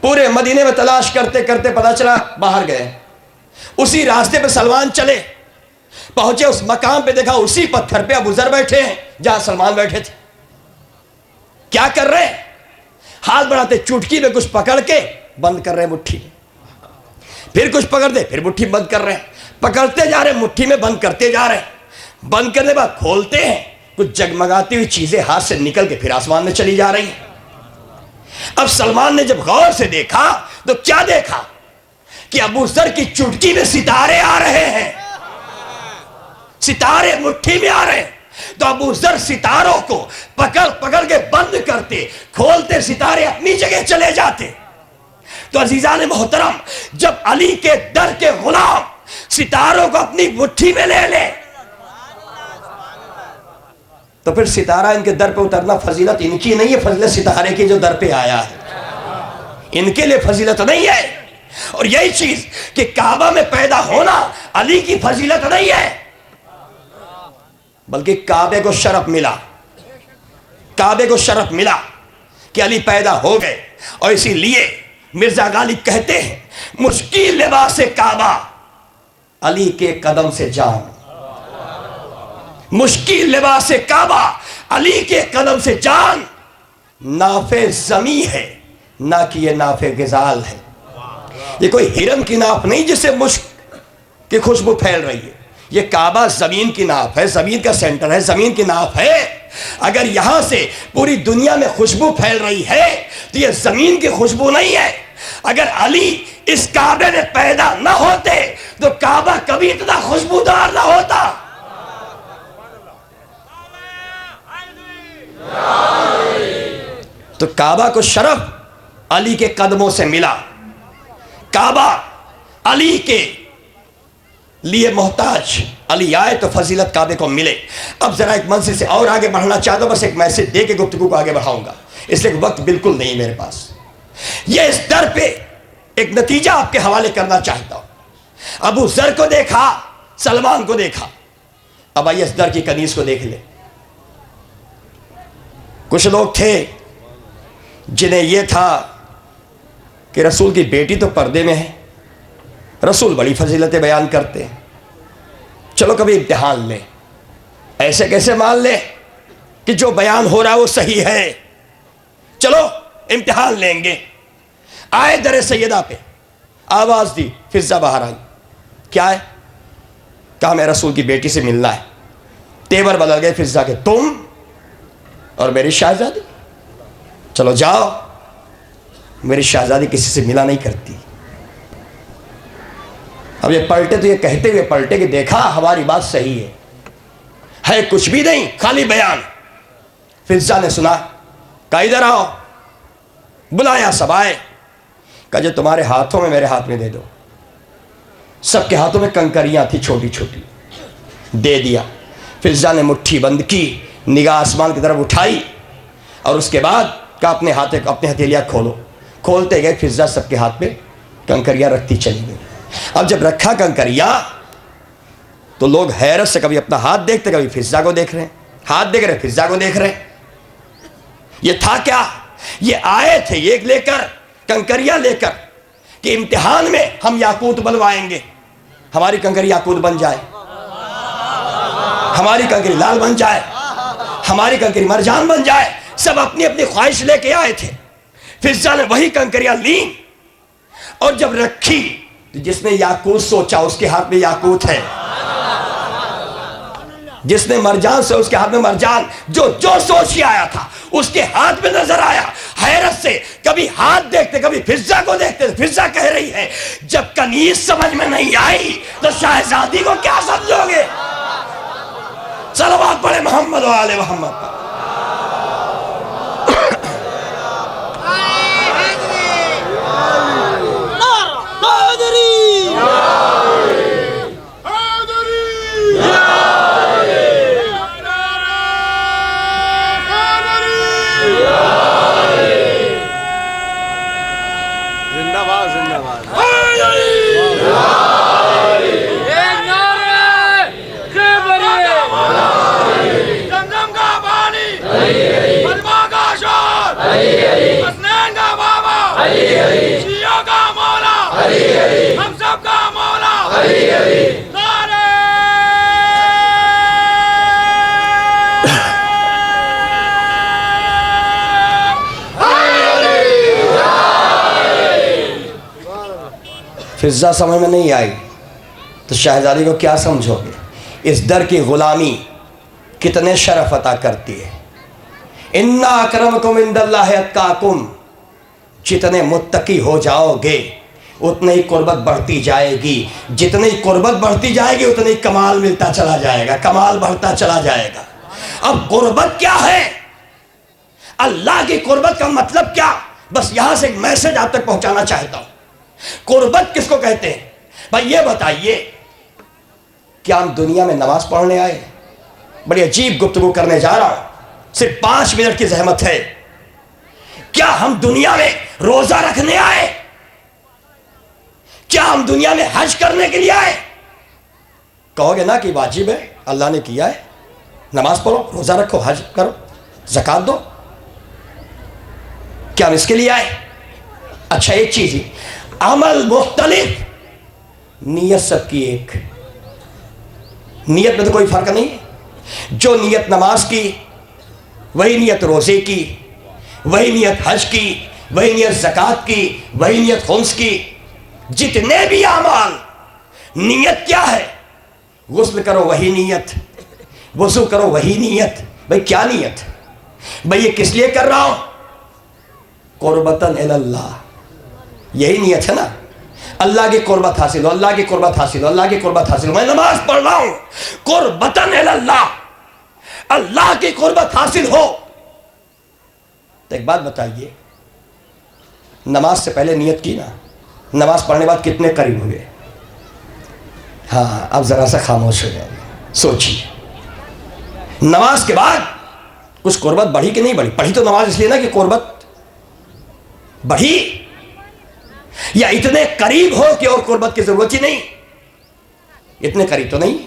[SPEAKER 1] पूरे मदीने में तलाश करते करते पता चला बाहर गए। उसी रास्ते पे सलमान चले, पहुंचे उस मकाम पे, देखा उसी पत्थर पे अबू जर बैठे हैं जहां सलमान बैठे थे। क्या कर रहे हैं? हाथ बढ़ाते, चुटकी में कुछ पकड़ के बंद कर रहे हैं मुट्ठी में, फिर कुछ पकड़ दे, फिर मुट्ठी बंद कर रहे हैं, पकड़ते जा रहे हैं, मुट्ठी में बंद करते जा रहे हैं। बंद करने के बाद खोलते हैं, कुछ जगमगाती हुई चीजें हाथ से निकल के फिर आसमान में चली जा रही हैं। अब सलमान ने जब गौर से देखा तो क्या देखा कि अबू जर की चुटकी में सितारे आ रहे हैं, सितारे मुट्ठी में आ रहे हैं। तो अबू जर सितारों को पकड़ पकड़ के बंद करते, खोलते, सितारे अपनी जगह चले जाते। तो अजीजान मोहतरम, जब अली के दर के गुलाम सितारों को अपनी मुट्ठी में ले ले तो फिर सितारा इनके दर पे उतरना फजीलत इनकी नहीं है, फजीलत सितारे की जो दर पे आया है, इनके लिए फजीलत नहीं है। और यही चीज कि काबा में पैदा होना अली की फजीलत नहीं है, बल्कि काबे को शरफ मिला, काबे को शरफ मिला कि अली पैदा हो गए। और इसीलिए मिर्जा गालिब कहते हैं, मुश्किल लिबास काबा अली के कदम से जान, मुश्किल लिबास काबा अली के कदम से जान। नाफे जमी है ना कि ये नाफे गिजाल है। ये कोई हिरन की नाफ नहीं जिससे मुश्क की खुशबू फैल रही है। ये काबा जमीन की नाफ है, जमीन का सेंटर है, जमीन की नाफ है। अगर यहां से पूरी दुनिया में खुशबू फैल रही है तो ये जमीन की खुशबू नहीं है। अगर अली इस काबे में पैदा ना होते तो काबा कभी इतना खुशबूदार ना होता। तो काबा को शरफ अली के कदमों से मिला। काबा अली के लिए मोहताज, अली आए तो फजीलत काबे को मिले। अब जरा एक मंजिल से और आगे बढ़ना चाहता हूं, बस एक मैसेज दे के गुफ्तगू को आगे बढ़ाऊंगा, इसलिए वक्त बिल्कुल नहीं मेरे पास। ये इस दर पे एक नतीजा आपके हवाले करना चाहता हूं। अबू जर को देखा, सलमान को देखा, अब आइए इस दर की कनीज को देख ले। कुछ लोग थे जिन्हें यह था कि रसूल की बेटी तो पर्दे में है, रसूल बड़ी फजीलतें बयान करते हैं, चलो कभी इम्तिहान ले। ऐसे कैसे मान ले कि जो बयान हो रहा है वो सही है, चलो इम्तिहान लेंगे। आए दरे सैयदा पे, आवाज दी, फिजा बाहर आई। क्या है? कहा मैं रसूल की बेटी से मिलना है। तेवर बदल गए फिजा के, तुम और मेरी शहजादी, चलो जाओ। मेरी शहजादी किसी से मिला नहीं करती। अब ये पलटे तो ये कहते हुए पलटे कि देखा हमारी बात सही है कुछ भी नहीं, खाली बयान। फिजा ने सुना, कहा इधर आओ। बुलाया, सब आए, कहा जो तुम्हारे हाथों में मेरे हाथ में दे दो। सबके हाथों में कंकरियां थी छोटी छोटी, दे दिया। फिजा ने मुट्ठी बंद की, निगाह आसमान की तरफ उठाई और उसके बाद कहा अपने हथेलियाँ खोलो। खोलते गए, फिजा सबके हाथ में कंकरियां रखती चली गई। अब जब रखा कंकरियां तो लोग हैरत से कभी अपना हाथ देखते, कभी फिजा को देख रहे हैं, हाथ देख रहे फिजा को देख रहे हैं। ये था क्या? ये आए थे ये लेकर, कंकरियां लेकर कि इम्तिहान में हम याकूत बनवाएंगे, हमारी कंकरी याकूत बन जाए, हमारी कंकरी लाल बन जाए, हमारी कंकरी मरजान बन जाए। सब अपनी अपनी ख्वाहिश लेके आए थे। फिजा ने वही कंकरियां ली और जब रखी तो जिसने याकूत सोचा उसके हाथ में याकूत है, जिसने मरजान से उसके हाथ में मरजान, जो जो सोच के आया था उसके हाथ में नजर आया। हैरत से कभी हाथ देखते, कभी फिजा को देखते। फिजा कह रही है जब कनीज समझ में नहीं आई तो शाहजादी को क्या समझोगे? सलवात पढ़े मोहम्मद व आले मोहम्मद।
[SPEAKER 2] हम सबका मौला नारे
[SPEAKER 1] फिजा समझ में नहीं आई तो शहजादी को क्या समझोगे? इस दर की गुलामी कितने शरफ अता करती है। इन्ना अकरमकुम इंदल्लाहि अत्काकुम, जितने मुत्तकी हो जाओगे उतनी ही कुर्बत बढ़ती जाएगी, जितनी कुर्बत बढ़ती जाएगी उतनी कमाल मिलता चला जाएगा, कमाल बढ़ता चला जाएगा। अब कुर्बत क्या है? अल्लाह की कुर्बत का मतलब क्या? बस यहां से एक मैसेज आप तक पहुंचाना चाहता हूं। कुर्बत किसको कहते हैं? भाई ये बताइए, क्या हम दुनिया में नमाज पढ़ने आए? बड़ी अजीब गुफ्तगू करने जा रहा हूं, सिर्फ 5 मिनट की जहमत है। क्या हम दुनिया में रोजा रखने आए? क्या हम दुनिया में हज करने के लिए आए? कहोगे ना कि वाजिब है, अल्लाह ने किया है, नमाज पढ़ो, रोजा रखो, हज करो, ज़कात दो। क्या हम इसके लिए आए? अच्छा एक चीज ही, अमल मुख्तलिफ, नीयत सबकी एक। नीयत में तो कोई फर्क नहीं है। जो नीयत नमाज की वही नीयत रोजे की, वही नीयत हज की, वही नीयत ज़कात की, वही नीयत खुम्स की। जितने भी अमाल, नीयत क्या है? गुस्ल करो वही नीयत, वज़ू करो वही नीयत। भाई क्या नीयत? भाई ये किस लिए कर रहा हूं? कुर्बतन इलल्लाह, यही नीयत है ना। अल्लाह की कुर्बत हासिल हो, अल्लाह की कुर्बत हासिल हो, अल्लाह की कुर्बत हासिल हो। मैं नमाज पढ़ रहा हूं कुर्बतन इलल्लाह, अल्लाह की कुर्बत हासिल हो। तो एक बात बताइए, नमाज से पहले नियत की ना, नमाज पढ़ने बाद कितने करीब हुए? हाँ, अब जरा सा खामोश हो जाए, सोचिए। नमाज के बाद कुछ कुर्बत बढ़ी कि नहीं बढ़ी? बढ़ी तो नमाज इसलिए ना कि कुर्बत बढ़ी, या इतने करीब हो कि और कुर्बत की जरूरत ही नहीं? इतने करीब तो नहीं।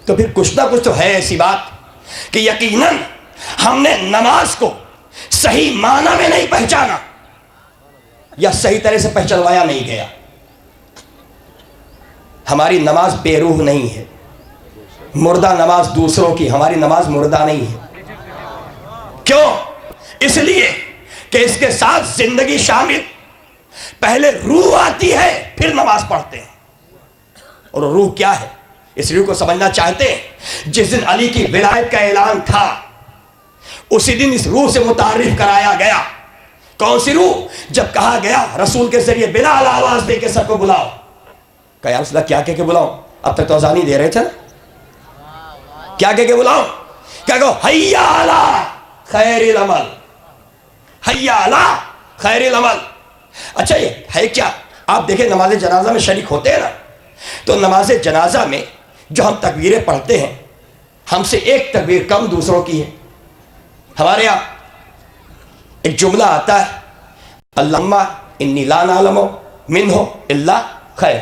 [SPEAKER 1] तो फिर कुछ ना कुछ तो है ऐसी बात कि यकीनन हमने नमाज को सही माना में नहीं पहचाना, या सही तरह से पहचानवाया नहीं गया। हमारी नमाज बेरूह नहीं है, मुर्दा नमाज दूसरों की, हमारी नमाज मुर्दा नहीं है। क्यों? इसलिए कि इसके साथ जिंदगी शामिल। पहले रूह आती है फिर नमाज पढ़ते हैं। और रूह क्या है इस रूह को समझना चाहते हैं। जिस दिन अली की विलायत का ऐलान था उसी दिन इस रूह से मुतारिफ कराया गया। कौन सी रूह? जब कहा गया रसूल के जरिए बिलाल आवाज दे के सबको बुलाओ। कहा यार रसूलल्लाह क्या कह के बुलाओ? अब तक तो अज़ान ही दे रहे थे ना, क्या कह के बुलाओ? क्या कहो? हय्या अला खैरिल अमल, हय्या अला खैरिल अमल। अच्छा ये है क्या? आप देखें नमाज जनाजा में शरीक होते हैं ना, तो नमाज जनाजा में जो हम तकबीरें पढ़ते हैं, हमसे एक तकबीर कम दूसरों की है। हमारे यहाँ एक जुमला आता है, अल्लाहुम्मा इन्नी ला नालमु मिन्हु इल्ला खैर।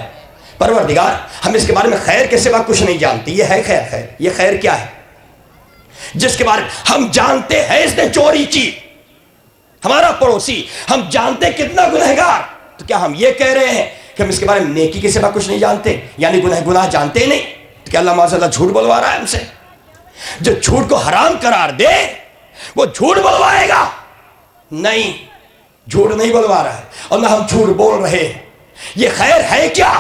[SPEAKER 1] परवरदिगार, हम इसके बारे में खैर के सिवा कुछ नहीं जानते। ये है खैर? खैर ये खैर क्या है जिसके बारे में हम जानते हैं इसने चोरी की, हमारा पड़ोसी, हम जानते कितना गुनहगार, तो क्या हम ये कह रहे हैं कि हम इसके बारे में नेकी के सिवा कुछ नहीं जानते, यानी गुनाह जानते ही नहीं? तो क्या अल्लाह माज़अल्लाह झूठ बोलवा रहा है हमसे? जो झूठ को हराम करार दे वो झूठ बोलवाएगा? नहीं, झूठ नहीं बोलवा रहा है और ना हम झूठ बोल रहे हैं। ये खैर है क्या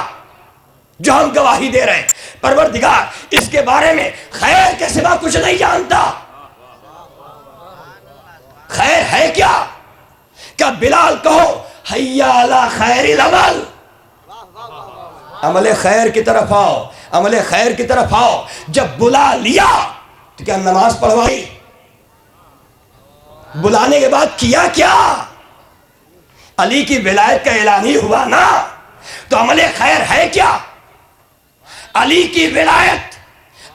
[SPEAKER 1] जो हम गवाही दे रहे हैं? परवरदिगार इसके बारे में खैर के सिवा कुछ नहीं जानता। खैर है क्या? क्या बिलाल कहो हैया अला खैरिल अमल, अमल खैर की तरफ आओ, अमल खैर की तरफ आओ। जब बुला लिया तो क्या नमाज पढ़वाई? बुलाने के बाद किया क्या? अली की विलायत का ऐलान ही हुआ ना, तो अमल खैर है क्या? अली की विलायत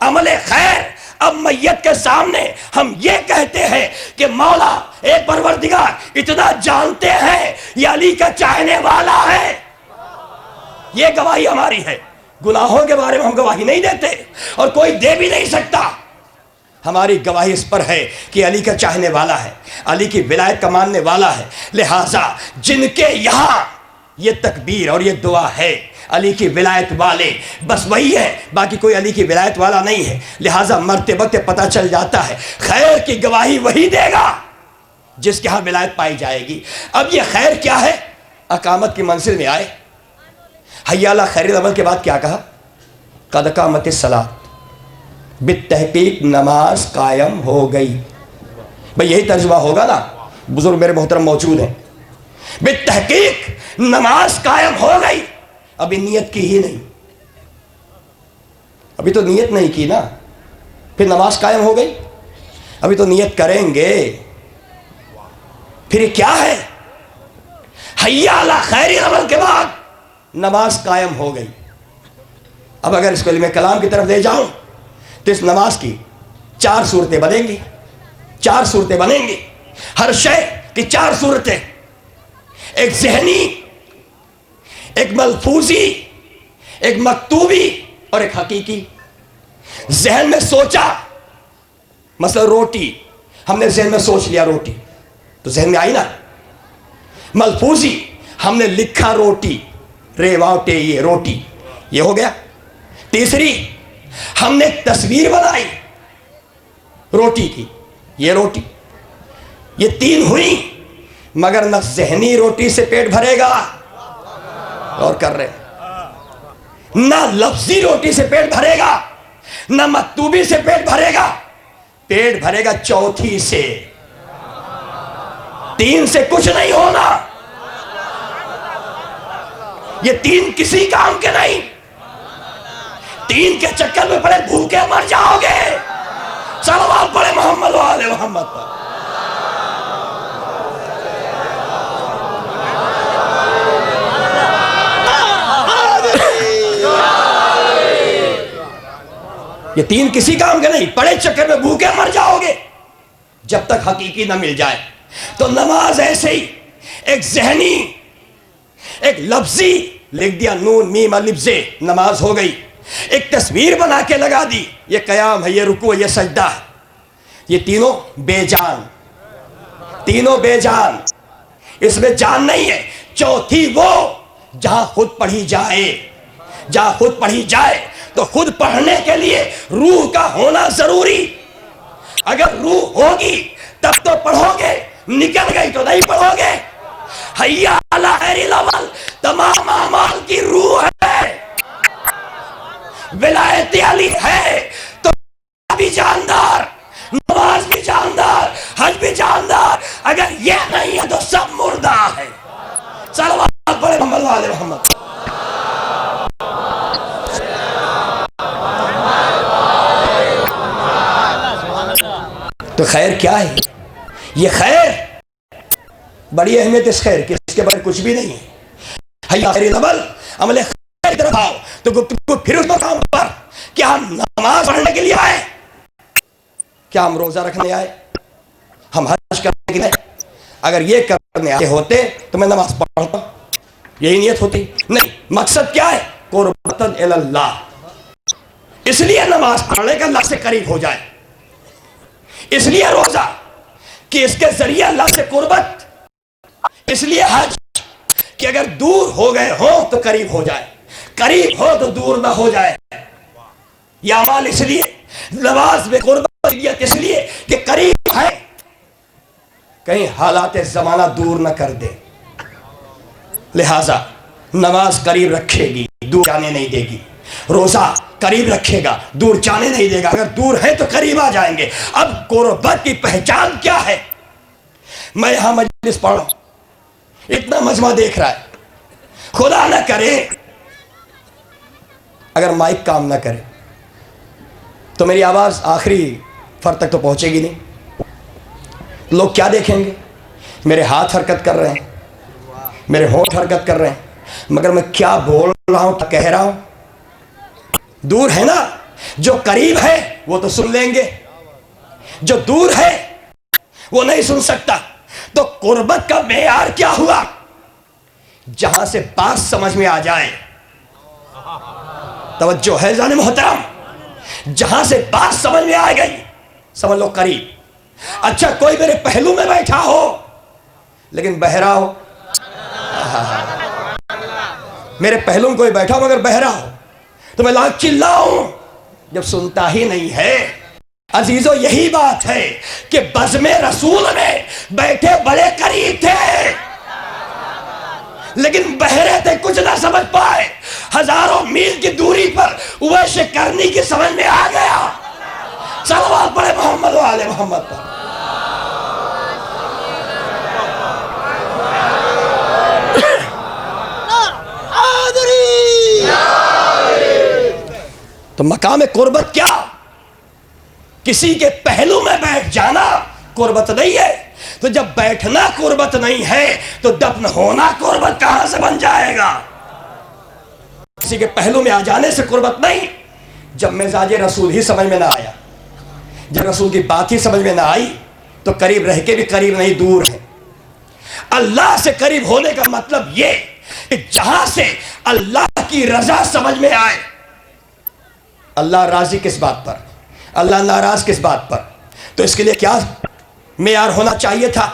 [SPEAKER 1] अमल खैर। अब मैयत के सामने हम ये कहते हैं कि मौला ए परवरदिगार इतना जानते हैं ये अली का चाहने वाला है, ये गवाही हमारी है। गुनाहों के बारे में हम गवाही नहीं देते और कोई दे भी नहीं सकता। हमारी गवाही इस पर है कि अली का चाहने वाला है, अली की विलायत का मानने वाला है। लिहाजा जिनके यहां ये तकबीर और ये दुआ है, अली की विलायत वाले बस वही है, बाकी कोई अली की विलायत वाला नहीं है। लिहाजा मरते वक्त पता चल जाता है खैर की गवाही वही देगा जिसके यहां विलायत पाई जाएगी। अब ये खैर क्या है? अकामत की मंजिल में आए, हैया अला खैरिल अमल के बाद क्या कहा? कद कामतिस सलात, बित्तहकीक नमाज कायम हो गई। भाई यही तर्जुमा होगा ना, बुजुर्ग मेरे मोहतरम मौजूद हैं। बित्तहकीक नमाज कायम हो गई। अभी नियत की ही नहीं, अभी तो नियत नहीं की ना, फिर नमाज कायम हो गई? अभी तो नियत करेंगे। फिर ये क्या है? हैया अला खैरिल अमल के बाद नमाज कायम हो गई। अब अगर इसको इल्म कलाम की तरफ ले जाऊं तो इस नमाज की 4 सूरतें बनेंगी, 4 सूरतें बनेंगी। हर शय की 4 सूरतें, एक ज़हनी, एक मलफूजी, एक मकतूबी और एक हकीकी। जहन में सोचा, मसला रोटी, हमने जहन में सोच लिया रोटी तो जहन में आई ना। मलफूजी, हमने लिखा रोटी, रे वाटे ये रोटी, ये हो गया। तीसरी, हमने तस्वीर बनाई रोटी की, ये रोटी। ये 3 हुई, मगर न जहनी रोटी से पेट भरेगा, और कर रहे, ना लफ्जी रोटी से पेट भरेगा, ना मकतूबी से पेट भरेगा। पेट भरेगा चौथी से। 3 से कुछ नहीं होना। ये 3 किसी काम के नहीं। 3 के चक्कर में पड़े भूखे मर जाओगे। सलवात पड़े मोहम्मद वाले मोहम्मद पर। ये 3 किसी काम के नहीं, पड़े चक्कर में भूखे मर जाओगे जब तक हकीकी ना मिल जाए। तो नमाज ऐसे ही, एक ज़हनी, एक लफ्जी, लिख दिया नून मीम अलिफ से, नमाज हो गई। एक तस्वीर बना के लगा दी, ये कयाम है, ये रुकू है, ये सजदा है। ये तीनों बेजान, तीनों बेजान, इसमें जान नहीं है। चौथी वो जहां खुद पढ़ी जाए, जहां खुद पढ़ी जाए। तो खुद पढ़ने के लिए रूह का होना जरूरी। अगर रूह होगी तब तो पढ़ोगे, निकल गई तो नहीं पढ़ोगे। हैया अला खैरिल अमल तमाम अमाल की रूह है, विलायत अली है। तो भी जानदार, नमाज भी जानदार, हज भी जानदार। अगर ये नहीं है तो सब मुर्दा है। सलवात पढ़े मोहम्मद वाले मोहम्मद। तो खैर क्या है? ये खैर बड़ी अहमियत इस खैर की, इसके बगैर कुछ भी नहीं है। हैया खैरिल अमल, अमल खैर की तरफ आओ। तो गुफ्तगू फिर उस मकाम पर, क्या हम नमाज पढ़ने के लिए आए? क्या हम रोजा रखने आए? हम हज करने के लिए? अगर ये करने आए होते तो मैं नमाज पढ़ता, यही नियत होती। नहीं, मकसद क्या है? कुर्बतन इलल्लाह। इसलिए नमाज पढ़ने का अल्लाह से करीब हो जाए, इसलिए रोजा कि इसके जरिए अल्लाह से कुर्बत, इसलिए हज कि अगर दूर हो गए हो तो करीब हो जाए, करीब हो तो दूर ना हो जाए। या अमाल इसलिए, नमाज में कुर्बत इसलिए कि करीब है, कहीं हालात जमाना दूर ना कर दे। लिहाजा नमाज करीब रखेगी, दूर जाने नहीं देगी। रोजा करीब रखेगा, दूर जाने नहीं देगा। अगर दूर है तो करीब आ जाएंगे। अब कुर्बत की पहचान क्या है? मैं यहां मजलिस पढ़ रहा हूं, इतना मजमा देख रहा है, खुदा ना करे अगर माइक काम ना करे तो मेरी आवाज आखिरी फर तक तो पहुंचेगी नहीं। लोग क्या देखेंगे? मेरे हाथ हरकत कर रहे हैं, मेरे होंठ हरकत कर रहे हैं, मगर मैं क्या बोल रहा हूं, क्या कह रहा हूं? दूर है ना। जो करीब है वो तो सुन लेंगे, जो दूर है वो नहीं सुन सकता। तो कुर्बत का मेयार क्या हुआ? जहां से बात समझ में आ जाए। तवज्जो है जाने मोहतरम, जहां से बात समझ में आ गई समझ लो करीब। अच्छा, कोई मेरे पहलू में बैठा हो लेकिन बहरा हो, मेरे पहलू में कोई बैठा मगर बहरा हो तो मैं लाख चिल्लाऊं, जब सुनता ही नहीं है। अजीजों, यही बात है कि बज़्म रसूल में बैठे बड़े करीब थे लेकिन बहरे थे, कुछ ना समझ पाए। हजारों मील की दूरी पर वैसे करनी की समझ में आ गया। सलवात पढ़े मोहम्मद वाले मोहम्मद पर। तो मकाम कुर्बत क्या? किसी के पहलू में बैठ जाना कुर्बत नहीं है। तो जब बैठना कुर्बत नहीं है तो दफन होना कुर्बत कहां से बन जाएगा? किसी के पहलू में आ जाने से कुर्बत नहीं। जब मिजाज रसूल ही समझ में ना आया, जब रसूल की बात ही समझ में ना आई तो करीब रह के भी करीब नहीं, दूर है। अल्लाह से करीब होने का मतलब ये कि जहां से अल्लाह की रजा समझ में आए। अल्लाह राजी किस बात पर, अल्लाह नाराज किस बात पर? तो इसके लिए क्या मेयार होना चाहिए था?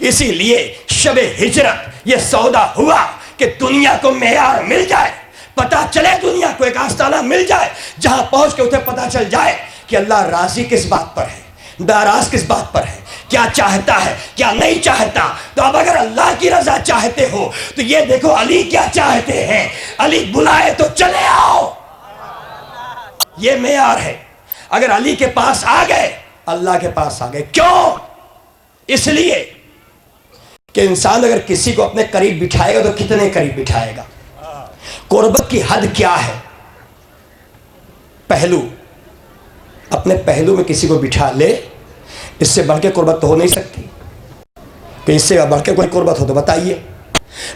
[SPEAKER 1] इसीलिए शबे हिजरत ये सौदा हुआ कि दुनिया को मेयार मिल जाए, पता चले दुनिया को, एक आस्ताना मिल जाए जहां पहुंच के उसे पता चल जाए कि अल्लाह राजी किस बात पर है, नाराज किस बात पर है, क्या चाहता है, क्या नहीं चाहता। तो अब अगर अल्लाह की रजा चाहते हो तो ये देखो अली क्या चाहते हैं। अली बुलाए तो चले आओ, ये मेयार है। अगर अली के पास आ गए, अल्लाह के पास आ गए। क्यों? इसलिए कि इंसान अगर किसी को अपने करीब बिठाएगा तो कितने करीब बिठाएगा? कुर्बत की हद क्या है? पहलू, अपने पहलू में किसी को बिठा ले, इससे बढ़ के कुर्बत तो हो नहीं सकती। कि इससे बढ़ के कोई कुर्बत हो तो बताइए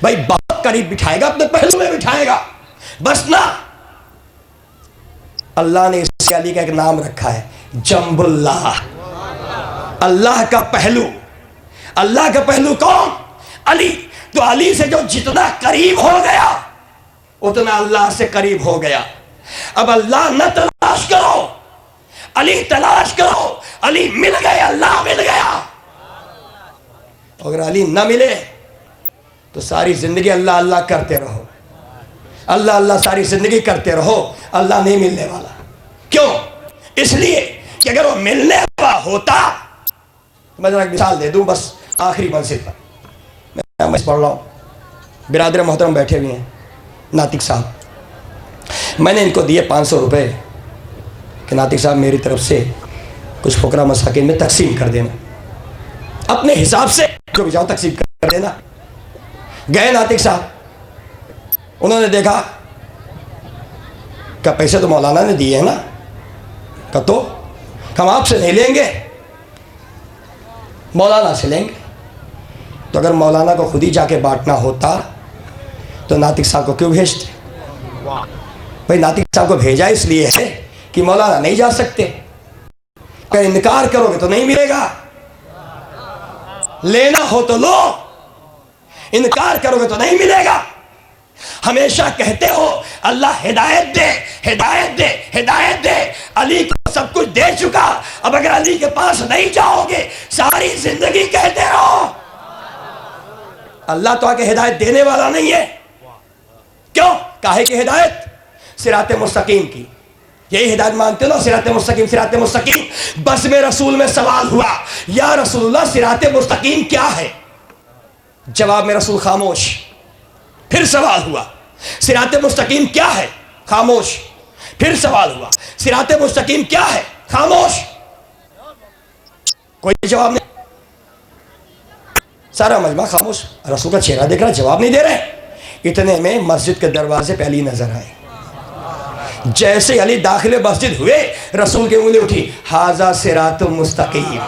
[SPEAKER 1] भाई। बहुत करीब बिठाएगा, अपने पहलू में बिठाएगा, बस ना। अल्लाह ने इससे अली का एक नाम रखा है, जंबुल्लाह, अल्लाह का पहलू। अल्लाह का पहलू कौन? अली। तो अली से जो जितना करीब हो गया उतना अल्लाह से करीब हो गया। अब अल्लाह न तलाश करो, अली तलाश करो। अली मिल गए, अल्लाह मिल गया। अगर अली न मिले तो सारी जिंदगी अल्लाह अल्लाह करते रहो, अल्लाह अल्लाह सारी जिंदगी करते रहो, अल्लाह नहीं मिलने वाला। क्यों? इसलिए कि अगर वो मिलने वाला होता, मैं जरा एक मिसाल दे दूं बस आखिरी मंजिल पर। मैं पढ़ रहा हूं, बिरादर मोहतरम बैठे हुए हैं, नातिक साहब। मैंने इनको दिए 500 रुपये कि नातिक साहब मेरी तरफ से कुछ फुकरा मसाकिन में तकसीम कर देना, अपने हिसाब से जो भी जाओ तकसीम कर देना। गए नातिक साहब, उन्होंने देखा क्या पैसे तो मौलाना ने दिए हैं ना, का तो हम आपसे नहीं लेंगे, मौलाना से लेंगे। तो अगर मौलाना को खुद ही जाके बांटना होता तो नातिक साहब को क्यों भेजते? भाई नातिक साहब को भेजा इसलिए है कि मौलाना नहीं जा सकते, अगर इनकार करोगे तो नहीं मिलेगा। लेना हो तो लो, इनकार करोगे तो नहीं मिलेगा। हमेशा कहते हो अल्लाह हिदायत दे, हिदायत दे, हिदायत दे। अली को सब कुछ दे चुका, अब अगर अली के पास नहीं जाओगे सारी जिंदगी कहते रहो। अल्लाह तो आके हिदायत देने वाला नहीं है। क्यों? काहे की हिदायत? सिराते मुस्तकीम की। यही हिदायत मानते हो, सिराते मुस्तकीम, सिराते मुस्तकीम। बस में रसूल में सवाल हुआ, या रसूलुल्लाह सिराते मुस्तकीम क्या है? जवाब में रसूल खामोश। फिर सवाल हुआ, सिराते मुस्तकीम क्या है? खामोश। फिर सवाल हुआ, सिराते मुस्तकीम क्या है? खामोश। कोई जवाब नहीं, सारा मजमा खामोश। रसूल का चेहरा देख रहा, जवाब नहीं दे रहे। इतने में मस्जिद के दरवाजे पे अली नजर आए। जैसे अली दाखिले मस्जिद हुए, रसूल की उंगली उठी, हाजा सिरातुल मुस्तकीम,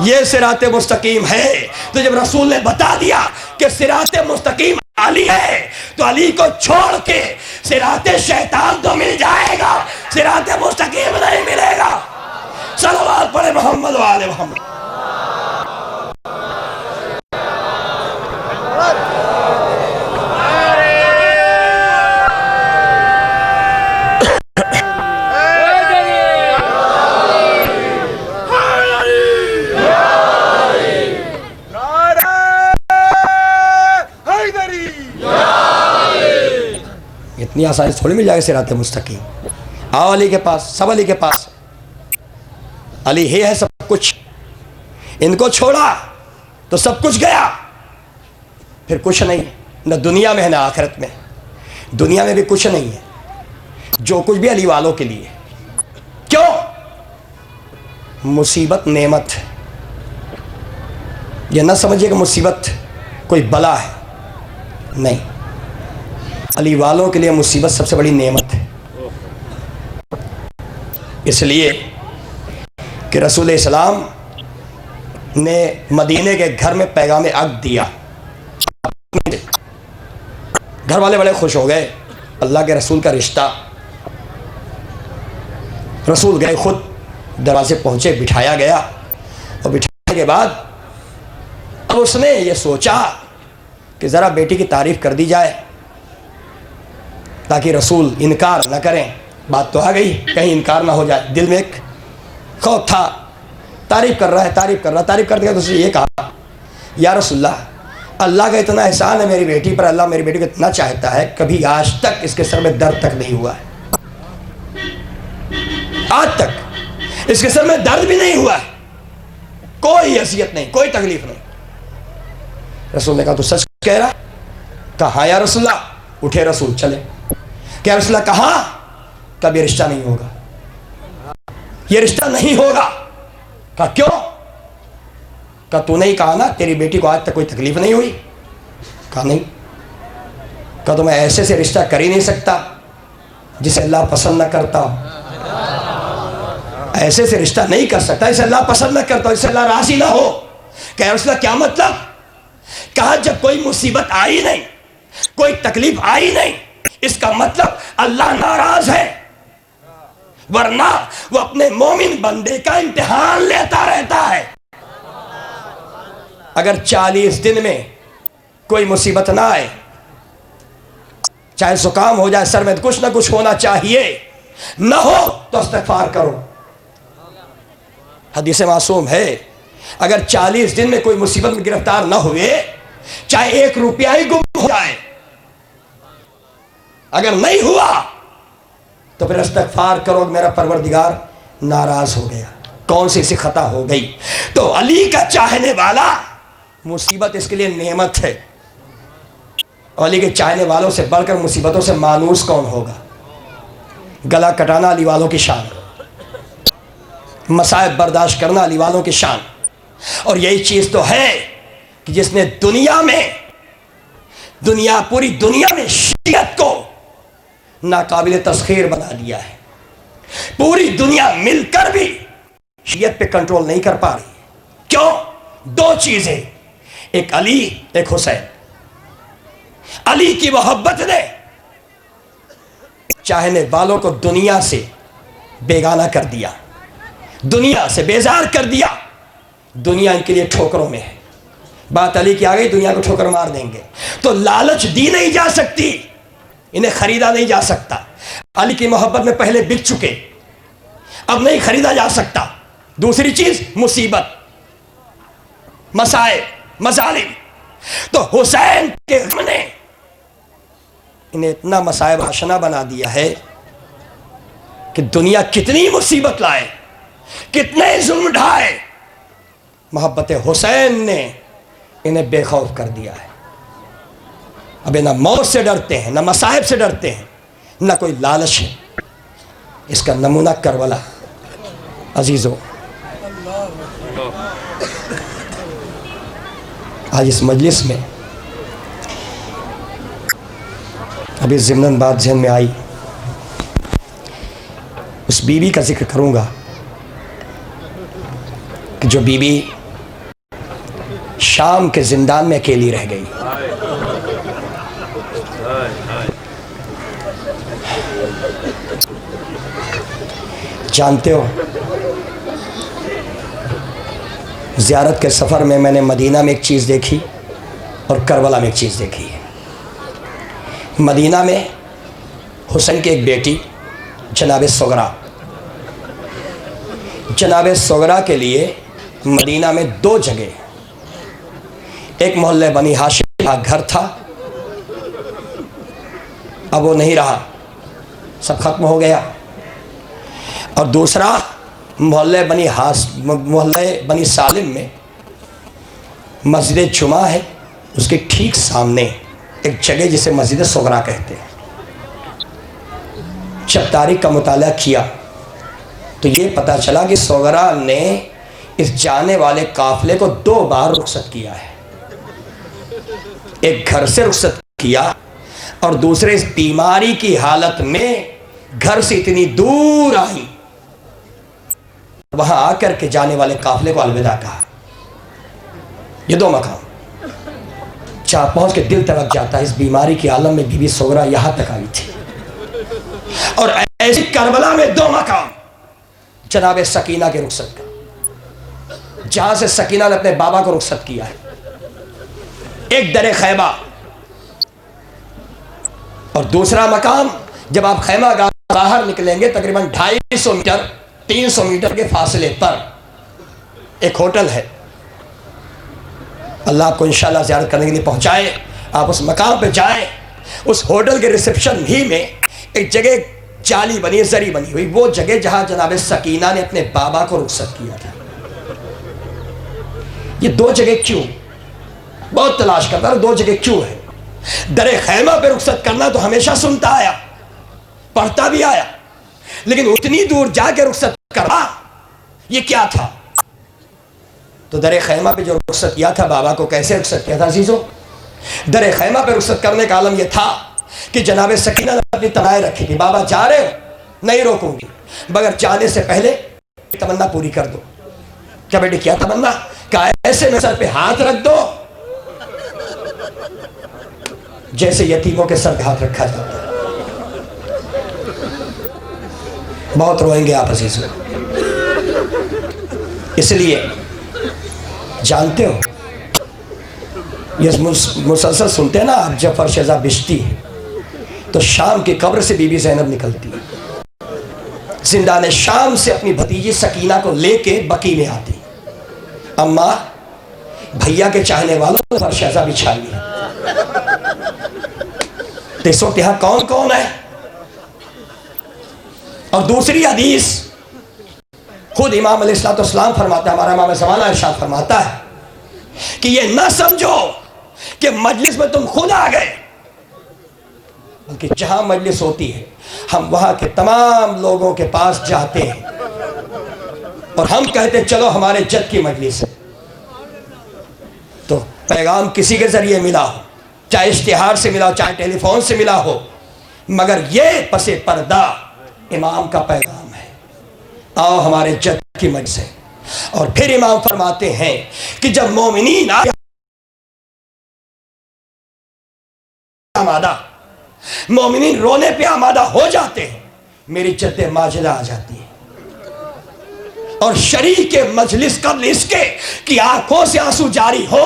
[SPEAKER 1] ये सिराते मुस्तकीम है। तो जब रसूल ने बता दिया कि सिराते मुस्तकीम अली है, तो अली को छोड़ के सिराते शैतान तो मिल जाएगा, सिराते मुस्तकीम नहीं मिलेगा। सलवात पढ़े मोहम्मद वाले मोहम्मद। इतनी आसानी थोड़ी मिल जाएगी सिराते मुस्तकीम। आओ अली के पास, सब अली के पास। अली ही है सब कुछ। इनको छोड़ा तो सब कुछ गया, फिर कुछ नहीं, न दुनिया में है न आखिरत में। दुनिया में भी कुछ नहीं है, जो कुछ भी अली वालों के लिए। क्यों? मुसीबत नेमत है। यह न समझिए कि मुसीबत कोई बला है, नहीं। अली वालों के लिए मुसीबत सबसे बड़ी नेमत है। इसलिए कि रसूल इस्लाम ने मदीने के घर में पैगाम अक़द दिया। घर वाले बड़े खुश हो गए, अल्लाह के रसूल का रिश्ता। रसूल गए, खुद दरवाजे पहुंचे, बिठाया गया। और बिठाने के बाद अब उसने ये सोचा कि ज़रा बेटी की तारीफ़ कर दी जाए, ताकि रसूल इनकार न करें। बात तो आ गई, कहीं इनकार ना हो जाए। दिल में एक खौफ था। तारीफ़ कर रहा है, तारीफ़ कर रहा, तारीफ़ करते तो उसने ये कहा, या रसूलल्लाह, अल्लाह का इतना एहसान है मेरी बेटी पर, अल्लाह मेरी बेटी को इतना चाहता है, कभी आज तक इसके सर में दर्द तक नहीं हुआ है। आज तक इसके सर में दर्द भी नहीं हुआ है, कोई हैसियत नहीं, कोई तकलीफ नहीं। रसूल ने कहा, तू सच कह रहा? कहा, हाँ या रसूलल्लाह। उठे रसूल, चले। क्या रसूलल्लाह? कहा, कभी रिश्ता नहीं होगा, ये रिश्ता नहीं होगा। कहा, क्यों? कहा, तूने ही कहा ना तेरी बेटी को आज तक कोई तकलीफ नहीं हुई। कहा, नहीं। कहा, तो मैं ऐसे से रिश्ता कर ही नहीं सकता जिसे अल्लाह पसंद न करता हो। ऐसे से रिश्ता नहीं कर सकता जिसे अल्लाह पसंद न करता हो, जिसे अल्लाह राजी ना हो। कह रसूलल्लाह, क्या मतलब? कहा, जब कोई मुसीबत आई नहीं, कोई तकलीफ आई नहीं, इसका मतलब अल्लाह नाराज है, वरना वो अपने मोमिन बंदे का इम्तिहान लेता रहता है। अगर 40 दिन में कोई मुसीबत ना आए, चाहे जुकाम हो जाए, सर में कुछ ना कुछ होना चाहिए, ना हो तो इस्तिग़फ़ार करो। हदीस मासूम है, अगर 40 दिन में कोई मुसीबत में गिरफ्तार ना हुए, चाहे 1 रुपया ही गुम हो जाए, अगर नहीं हुआ तो फिर इस्तिग़फ़ार करो, मेरा परवरदिगार नाराज हो गया, कौन सी ऐसी खता हो गई। तो अली का चाहने वाला, मुसीबत इसके लिए नेमत है। अली के चाहने वालों से बढ़कर मुसीबतों से मानूस कौन होगा। गला कटाना अली वालों की शान, मसाइब बर्दाश्त करना अली वालों की शान। और यही चीज़ तो है कि जिसने पूरी दुनिया में शियत को नाकाबिल तस्खीर बना दिया है। पूरी दुनिया मिलकर भी शियत पे कंट्रोल नहीं कर पा रही। क्यों? 2 चीज़ें। एक अली, एक हुसैन। अली की मोहब्बत ने चाहने वालों को दुनिया से बेगाना कर दिया, दुनिया से बेजार कर दिया। दुनिया इनके लिए ठोकरों में है। बात अली की आ गई, दुनिया को ठोकर मार देंगे। तो लालच दी नहीं जा सकती, इन्हें खरीदा नहीं जा सकता। अली की मोहब्बत में पहले बिक चुके, अब नहीं खरीदा जा सकता। दूसरी चीज मुसीबत, मसाए, मजालिम। तो हुसैन के गम ने इन्हें इतना मसायब आशना बना दिया है कि दुनिया कितनी मुसीबत लाए, कितने जुल्म ढाए, मोहब्बत हुसैन ने इन्हें बेखौफ कर दिया है। अब ना मौत से डरते हैं, ना मसायब से डरते हैं, ना कोई लालच है। इसका नमूना करबला। अजीजों, आज इस मजलिस में अभी ज़िम्नन बात ज़हन में आई, उस बीवी का जिक्र करूंगा कि जो बीवी शाम के जिंदान में अकेली रह गई। जानते हो, ज़ियारत के सफ़र में मैंने मदीना में एक चीज़ देखी और करबला में एक चीज़ देखी है। मदीना में हुसैन की एक बेटी जनाब सोगरा, जनाब सोगरा के लिए मदीना में 2 जगह, एक मोहल्ले बनी हाशिम का घर था, अब वो नहीं रहा, सब खत्म हो गया। और दूसरा मोहल्ले बनी सालिम में मस्जिद जुमा है, उसके ठीक सामने एक जगह जिसे मस्जिद सोगरा कहते हैं। जब तारीख का मुताला किया तो ये पता चला कि सोगरा ने इस जाने वाले काफिले को 2 बार रुखसत किया है। एक घर से रुखसत किया और दूसरे इस बीमारी की हालत में घर से इतनी दूर आई, वहां आकर के जाने वाले काफिले को अलविदा कहा। ये 2 मकाम जहां पहुंच के दिल तड़प जाता है। इस बीमारी के आलम में बीबी सोगरा यहां तक आई थी। और ऐसी करबला में 2 मकाम जनाब सकीना के रुखसत का, जहां से सकीना ने अपने बाबा को रुखसत किया है। एक दरे खैमा और दूसरा मकाम जब आप खैमा बाहर निकलेंगे तकरीबन 250 मीटर 300 मीटर के फासले पर एक होटल है। अल्लाह आपको इंशाल्लाह ज़ियारत करने के लिए पहुंचाए। आप उस मकाम पे जाएं। उस होटल के रिसेप्शन ही में एक जगह जाली बनी, जरी बनी हुई, वो जगह जहां जनाब सकीना ने अपने बाबा को रुखसत किया था। ये 2 जगह क्यों? बहुत तलाश करता है 2 जगह क्यों है। दरे खैमा पे रुखसत करना तो हमेशा सुनता आया, पढ़ता भी आया, लेकिन उतनी दूर जाके रुखसत करना ये क्या था? तो दरे खैमा पे जो रुखसत किया था बाबा को, कैसे रुखसत किया था अजीजों? दरे खैमा पे रुखसत करने का आलम यह था कि जनाब सकीना ने अपनी तमन्नाएं रखी थी। बाबा जा रहे हो, नहीं रोकूंगी, मगर जाने से पहले तमन्ना पूरी कर दो। क्या बेटी, क्या तमन्ना? कहा ऐसे में सर पे हाथ रख दो जैसे यतीमों के सर पे हाथ रखा जाता है। बहुत रोएंगे आप अजीजों। इसलिए जानते हो, ये मुसलसल सुनते हैं ना आप, जफर शेजा बिश्ती तो शाम की कब्र से बीबी ज़ैनब निकलती है, जिंदाने शाम से अपनी भतीजी सकीना को लेके बकी में आती। अम्मा, भैया के चाहने वालों ने जफर शेजा बिछाई है। तो इस वक्त यहां कौन कौन है? और दूसरी हदीस खुद इमाम अलैहिस्सलाम फरमाता है, हमारा इमाम ज़माना इरशाद फरमाता है कि ये ना समझो कि मजलिस में तुम खुद आ गए, बल्कि जहां मजलिस होती है हम वहां के तमाम लोगों के पास जाते हैं और हम कहते हैं चलो हमारे जद की मजलिस है। तो पैगाम किसी के जरिए मिला हो, चाहे इश्तिहार से मिला हो, चाहे टेलीफोन से मिला हो, मगर ये पसे पर्दा इमाम का पैगाम है, आओ हमारे जद की मजलिस है। और फिर इमाम फरमाते हैं कि जब मोमिनीन आमादा, मोमिनीन रोने पे आमादा हो जाते हैं, मेरी इज्जत माजिदा आ जाती है। और शरीक के मजलिस कब्ल इसके कि आंखों से आंसू जारी हो,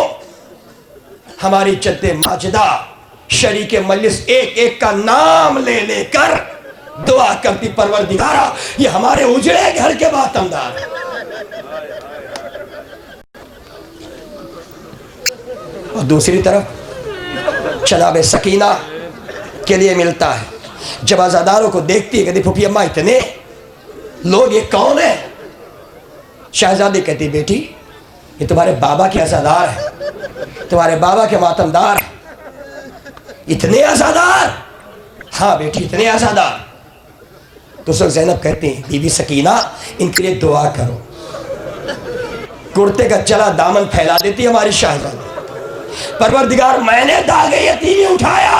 [SPEAKER 1] हमारी इज्जत माजिदा शरीक के मजलिस एक एक का नाम ले लेकर दुआ करती, परवरदिगारा ये हमारे उजड़े घर के मातमदार हैं। और दूसरी तरफ जनाब सकीना के लिए मिलता है, जब आज़ादारों को देखती है कहती फूफी अम्मा इतने लोग, ये कौन है? शहजादी कहती बेटी ये तुम्हारे बाबा के आज़ादार है, तुम्हारे बाबा के मातमदार है। इतने आज़ादार? हाँ बेटी इतने आज़ादार। तो उस वक्त ज़ैनब कहती हैं बीबी सकीना इनके लिए दुआ करो। कुर्ते का चला दामन फैला देती है हमारी शहजादी, परवरदिगार मैंने दागे यतीमी उठाया,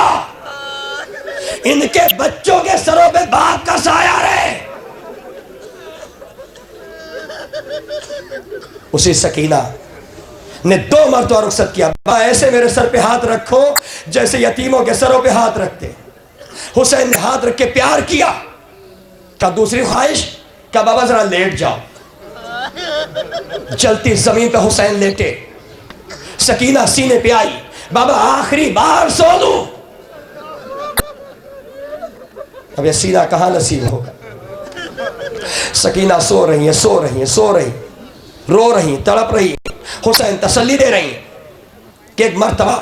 [SPEAKER 1] इनके बच्चों के सरों पे बाप का साया रहे। उसी सकीना ने 2 मरतबा रुखसत किया, ऐसे मेरे सर पे हाथ रखो जैसे यतीमों के सरों पे हाथ रखते। हुसैन ने हाथ रख के प्यार किया। का दूसरी ख्वाहिश का बाबा जरा लेट जाओ। जलती जमीन पे हुसैन लेटे, सकीना सीने पे आई, बाबा आखिरी बार सो लूं। अब ये सीना कहां नसीब होगा? सकीना सो रही है, सो रही है, सो रही, रो रही, तड़प रही। हुसैन तसल्ली दे रही है कि एक मर्तबा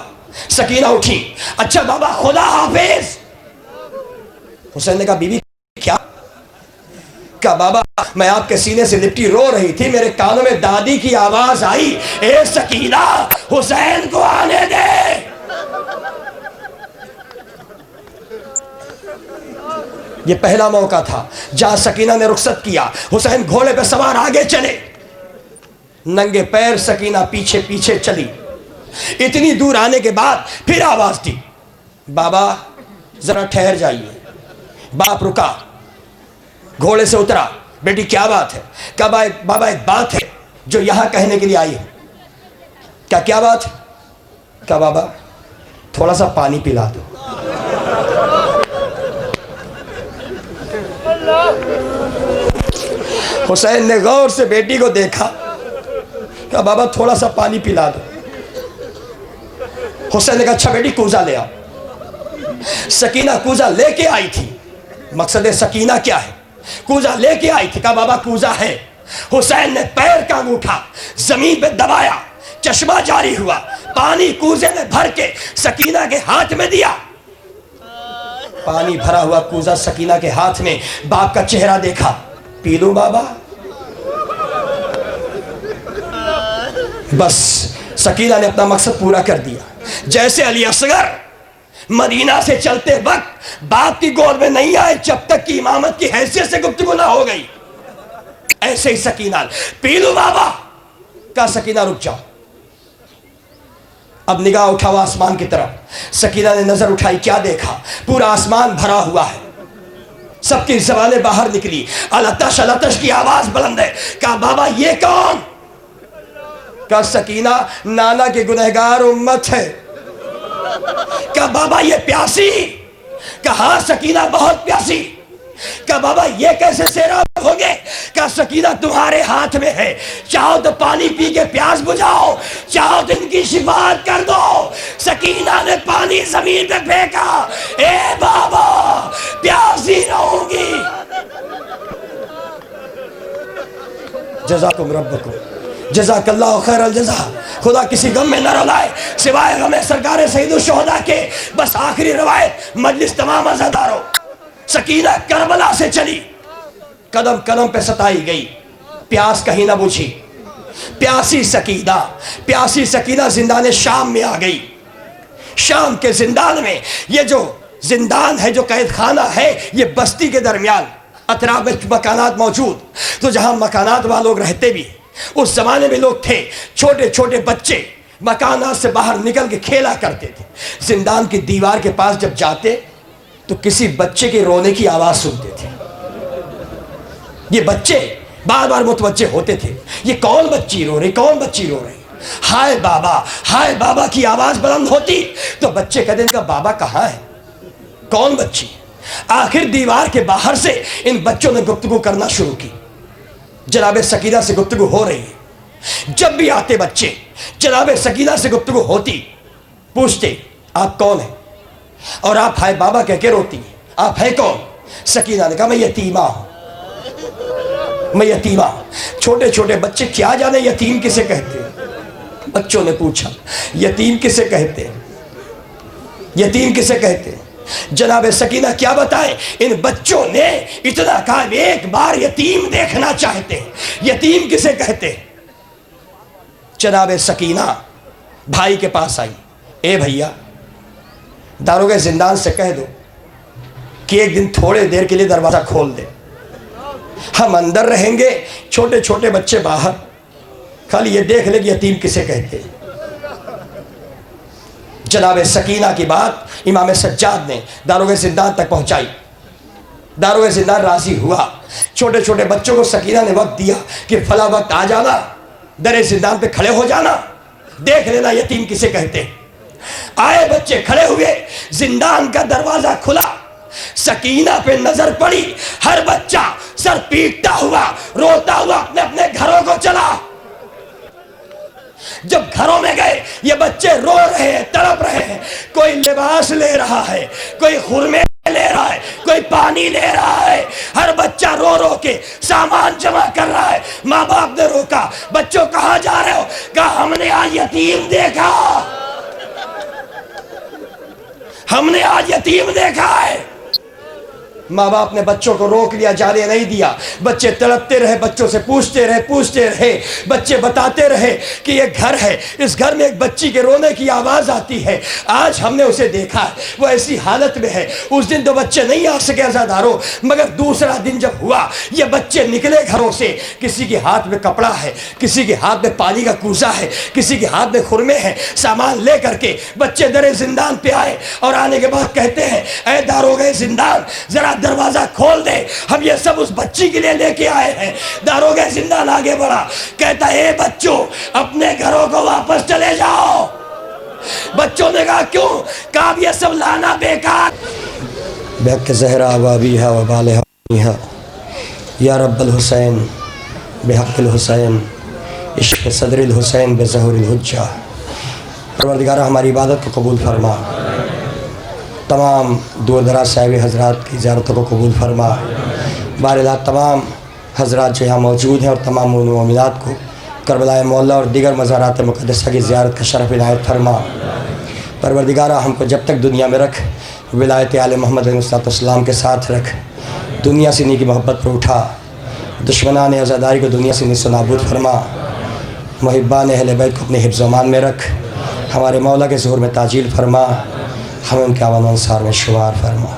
[SPEAKER 1] सकीना उठी, अच्छा बाबा खुदा हाफिज। हुसैन ने कहा बीबी क्या? का बाबा मैं आपके सीने से लिपटी रो रही थी, मेरे कानों में दादी की आवाज आई, ए सकीना हुसैन को आने दे। ये पहला मौका था जहां सकीना ने रुखसत किया। हुसैन घोड़े पे सवार आगे चले, नंगे पैर सकीना पीछे पीछे चली। इतनी दूर आने के बाद फिर आवाज दी, बाबा जरा ठहर जाइए। बाप रुका, घोड़े से उतरा, बेटी क्या बात है? क्या बाबा एक बात है जो यहां कहने के लिए आई है। क्या बात है? क्या बाबा थोड़ा सा पानी पिला दो। हुसैन ने गौर से बेटी को देखा, क्या बाबा थोड़ा सा पानी पिला दो। हुसैन ने कहा अच्छा बेटी कूजा ले आओ। सकीना कूजा लेके आई थी। मकसद सकीना क्या है? कूजा लेके आई थी। कहा बाबा कूजा है। हुसैन ने पैर का अंगूठा जमीन पे दबाया, चश्मा जारी हुआ, पानी कूजे में भर के सकीना के हाथ में दिया। पानी भरा हुआ कूजा सकीना के हाथ में, बाप का चेहरा देखा, पी लूं बाबा? बस सकीना ने अपना मकसद पूरा कर दिया। जैसे अली असगर मदीना से चलते वक्त बाप की गोद में नहीं आए जब तक कि इमामत की हैसियत से गुफ्तगू ना हो गई, ऐसे ही सकीना पी लूं बाबा? का सकीना रुक जाओ। अब निगाह उठाओ आसमान की तरफ। सकीना ने नजर उठाई, क्या देखा? पूरा आसमान भरा हुआ है, सबकी ज़बानें बाहर निकली, अलतश अलतश की आवाज बुलंद है। कहा बाबा ये कौन? का सकीना नाना के गुनहगार उम्मत है। क्या बाबा ये प्यासी? कहा सकीना बहुत प्यासी। क्या बाबा ये कैसे सैराब हो गए? क्या सकीना तुम्हारे हाथ में है, चाहो तो पानी पी के प्यास बुझाओ, चाहो तो इनकी शिफात कर दो। सकीना ने पानी जमीन पे फेंका, ए बाबा प्यासी रहूंगी। जज़ाकुम रब्बकुम जज़ाकल्लाहु खैरल जज़ा। खुदा किसी गम में न रुलाए सिवाय गम सरकार सईदुल शुहदा के। बस आखिरी रवायत मजलिस तमाम अज़ादारों। सकीना करबला से चली, कदम कदम पे सताई गई, प्यास कहीं ना बुझी। प्यासी सकीना जिंदान शाम में आ गई। शाम के जिंदान में, ये जो जिंदान है, जो कैद खाना है, ये बस्ती के दरमियान अतराफ में मकानात मौजूद। तो जहां मकानात वाले लोग रहते भी, उस जमाने में लोग थे, छोटे छोटे बच्चे मकानात से बाहर निकल के खेला करते थे। जिंदान की दीवार के पास जब जाते तो किसी बच्चे के रोने की आवाज सुनते थे। ये बच्चे बार बार मुतवज्जे होते थे, ये कौन बच्ची रो रही, कौन बच्ची रो रही। हाय बाबा की आवाज़ बुलंद होती तो बच्चे कहते इनका बाबा कहाँ है, कौन बच्ची। आखिर दीवार के बाहर से इन बच्चों ने गुफ्तगू करना शुरू की। जनाब सकीना से गुफ्तगू हो रही है। जब भी आते बच्चे जनाब सकीना से गुफ्तगू होती, पूछते आप कौन हैं, और आप हाय बाबा कह के रोती। आप है कौन? सकीना ने कहा मैं यतीमा हूं, मैं यतीमा। छोटे छोटे बच्चे क्या जाने यतीम किसे कहते हैं। बच्चों ने पूछा यतीम किसे कहते हैं, यतीम किसे कहते हैं। जनाब सकीना क्या बताएं, इन बच्चों ने इतना कहा एक बार यतीम देखना चाहते हैं। यतीम किसे कहते हैं। जनाब सकीना भाई के पास आई, ए भैया दारोगा जिंदान से कह दो कि एक दिन थोड़े देर के लिए दरवाज़ा खोल दे, हम अंदर रहेंगे, छोटे छोटे बच्चे बाहर, खाली ये देख ले कि यतीम किसे कहते हैं। जनाब सकीना की बात इमाम सज्जाद ने दारोगा जिंदान तक पहुंचाई। दारोगा जिंदान राजी हुआ। छोटे छोटे बच्चों को सकीना ने वक्त दिया कि फला वक्त आ जाना, दरे जिंदान पे खड़े हो जाना, देख लेना यतीम किसे कहते हैं। आए बच्चे खड़े हुए, जिंदान का दरवाजा खुला, सकीना पे नजर पड़ी। हर बच्चा सर पीटता हुआ रोता हुआ अपने अपने घरों को चला। जब घरों में गए ये बच्चे रो रहे हैं, तड़प रहे हैं। कोई लिबास ले रहा है, कोई खुरमे ले रहा है, कोई पानी ले रहा है। हर बच्चा रो रो के सामान जमा कर रहा है। माँ बाप ने रोका, बच्चों कहाँ जा रहे हो? कहा हमने आज यतीम देखा, हमने आज यतीम देखा है। माँ बाप ने बच्चों को रोक लिया, जाने नहीं दिया। बच्चे तड़पते रहे, बच्चों से पूछते रहे। बच्चे बताते रहे कि ये घर है, इस घर में एक बच्ची के रोने की आवाज़ आती है। आज हमने उसे देखा है, वो ऐसी हालत में है। उस दिन तो बच्चे नहीं आ सके अज़ादारों, मगर दूसरा दिन जब हुआ, ये बच्चे निकले घरों से। किसी के हाथ में कपड़ा है, किसी के हाथ में पानी का कूजा है, किसी के हाथ में खुरमे हैं। सामान ले करके बच्चे दरे जिंदान पे आए और आने के बाद कहते हैं ऐ दारोगा जिंदान जरा दरवाजा खोल दे, हम ये सब उस बच्ची के लिए लेके आए हैं। दारोगा जिंदान आगे बढ़ा, कहता है बच्चों अपने घरों को वापस चले जाओ। बच्चों ने कहा क्यों? कहा ये सब लाना बेकार। बेक ज़हरा वाबीहा वबालहा या रब्बल हुसैन बेहक़्क़िल हुसैन इश्क़ सदरिल हुसैन बेज़हुरिल हुज्जा। परवरदिगार हमारी इबादत को कबूल फरमा, तमाम दूर दराज साहिब हज़रात की ज़ियारतों को कबूल फरमा। बारला तमाम हज़रात जो यहाँ मौजूद हैं और तमाम मोमिनात को करबला मौला और दीगर मज़ारात मुक़द्दसा की ज़ियारत का शरफ़ इनायत फरमा। परवरदिगारा हमको जब तक दुनिया में रख, विलायत आले मोहम्मद अलैहिस्सलाम के साथ रख। दुनिया से इन्हीं की मोहब्बत पर उठा, दुश्मनान अज़ादारी को दुनिया से निस्स नाबूद फरमा। मुहिब्बान अहले बैत को अपने हिफ्ज़ अमान में रख। हमारे मौला के ज़ुहूर में ताजील फरमा, हमें उनके आवान अंसार में शुमार फरमा।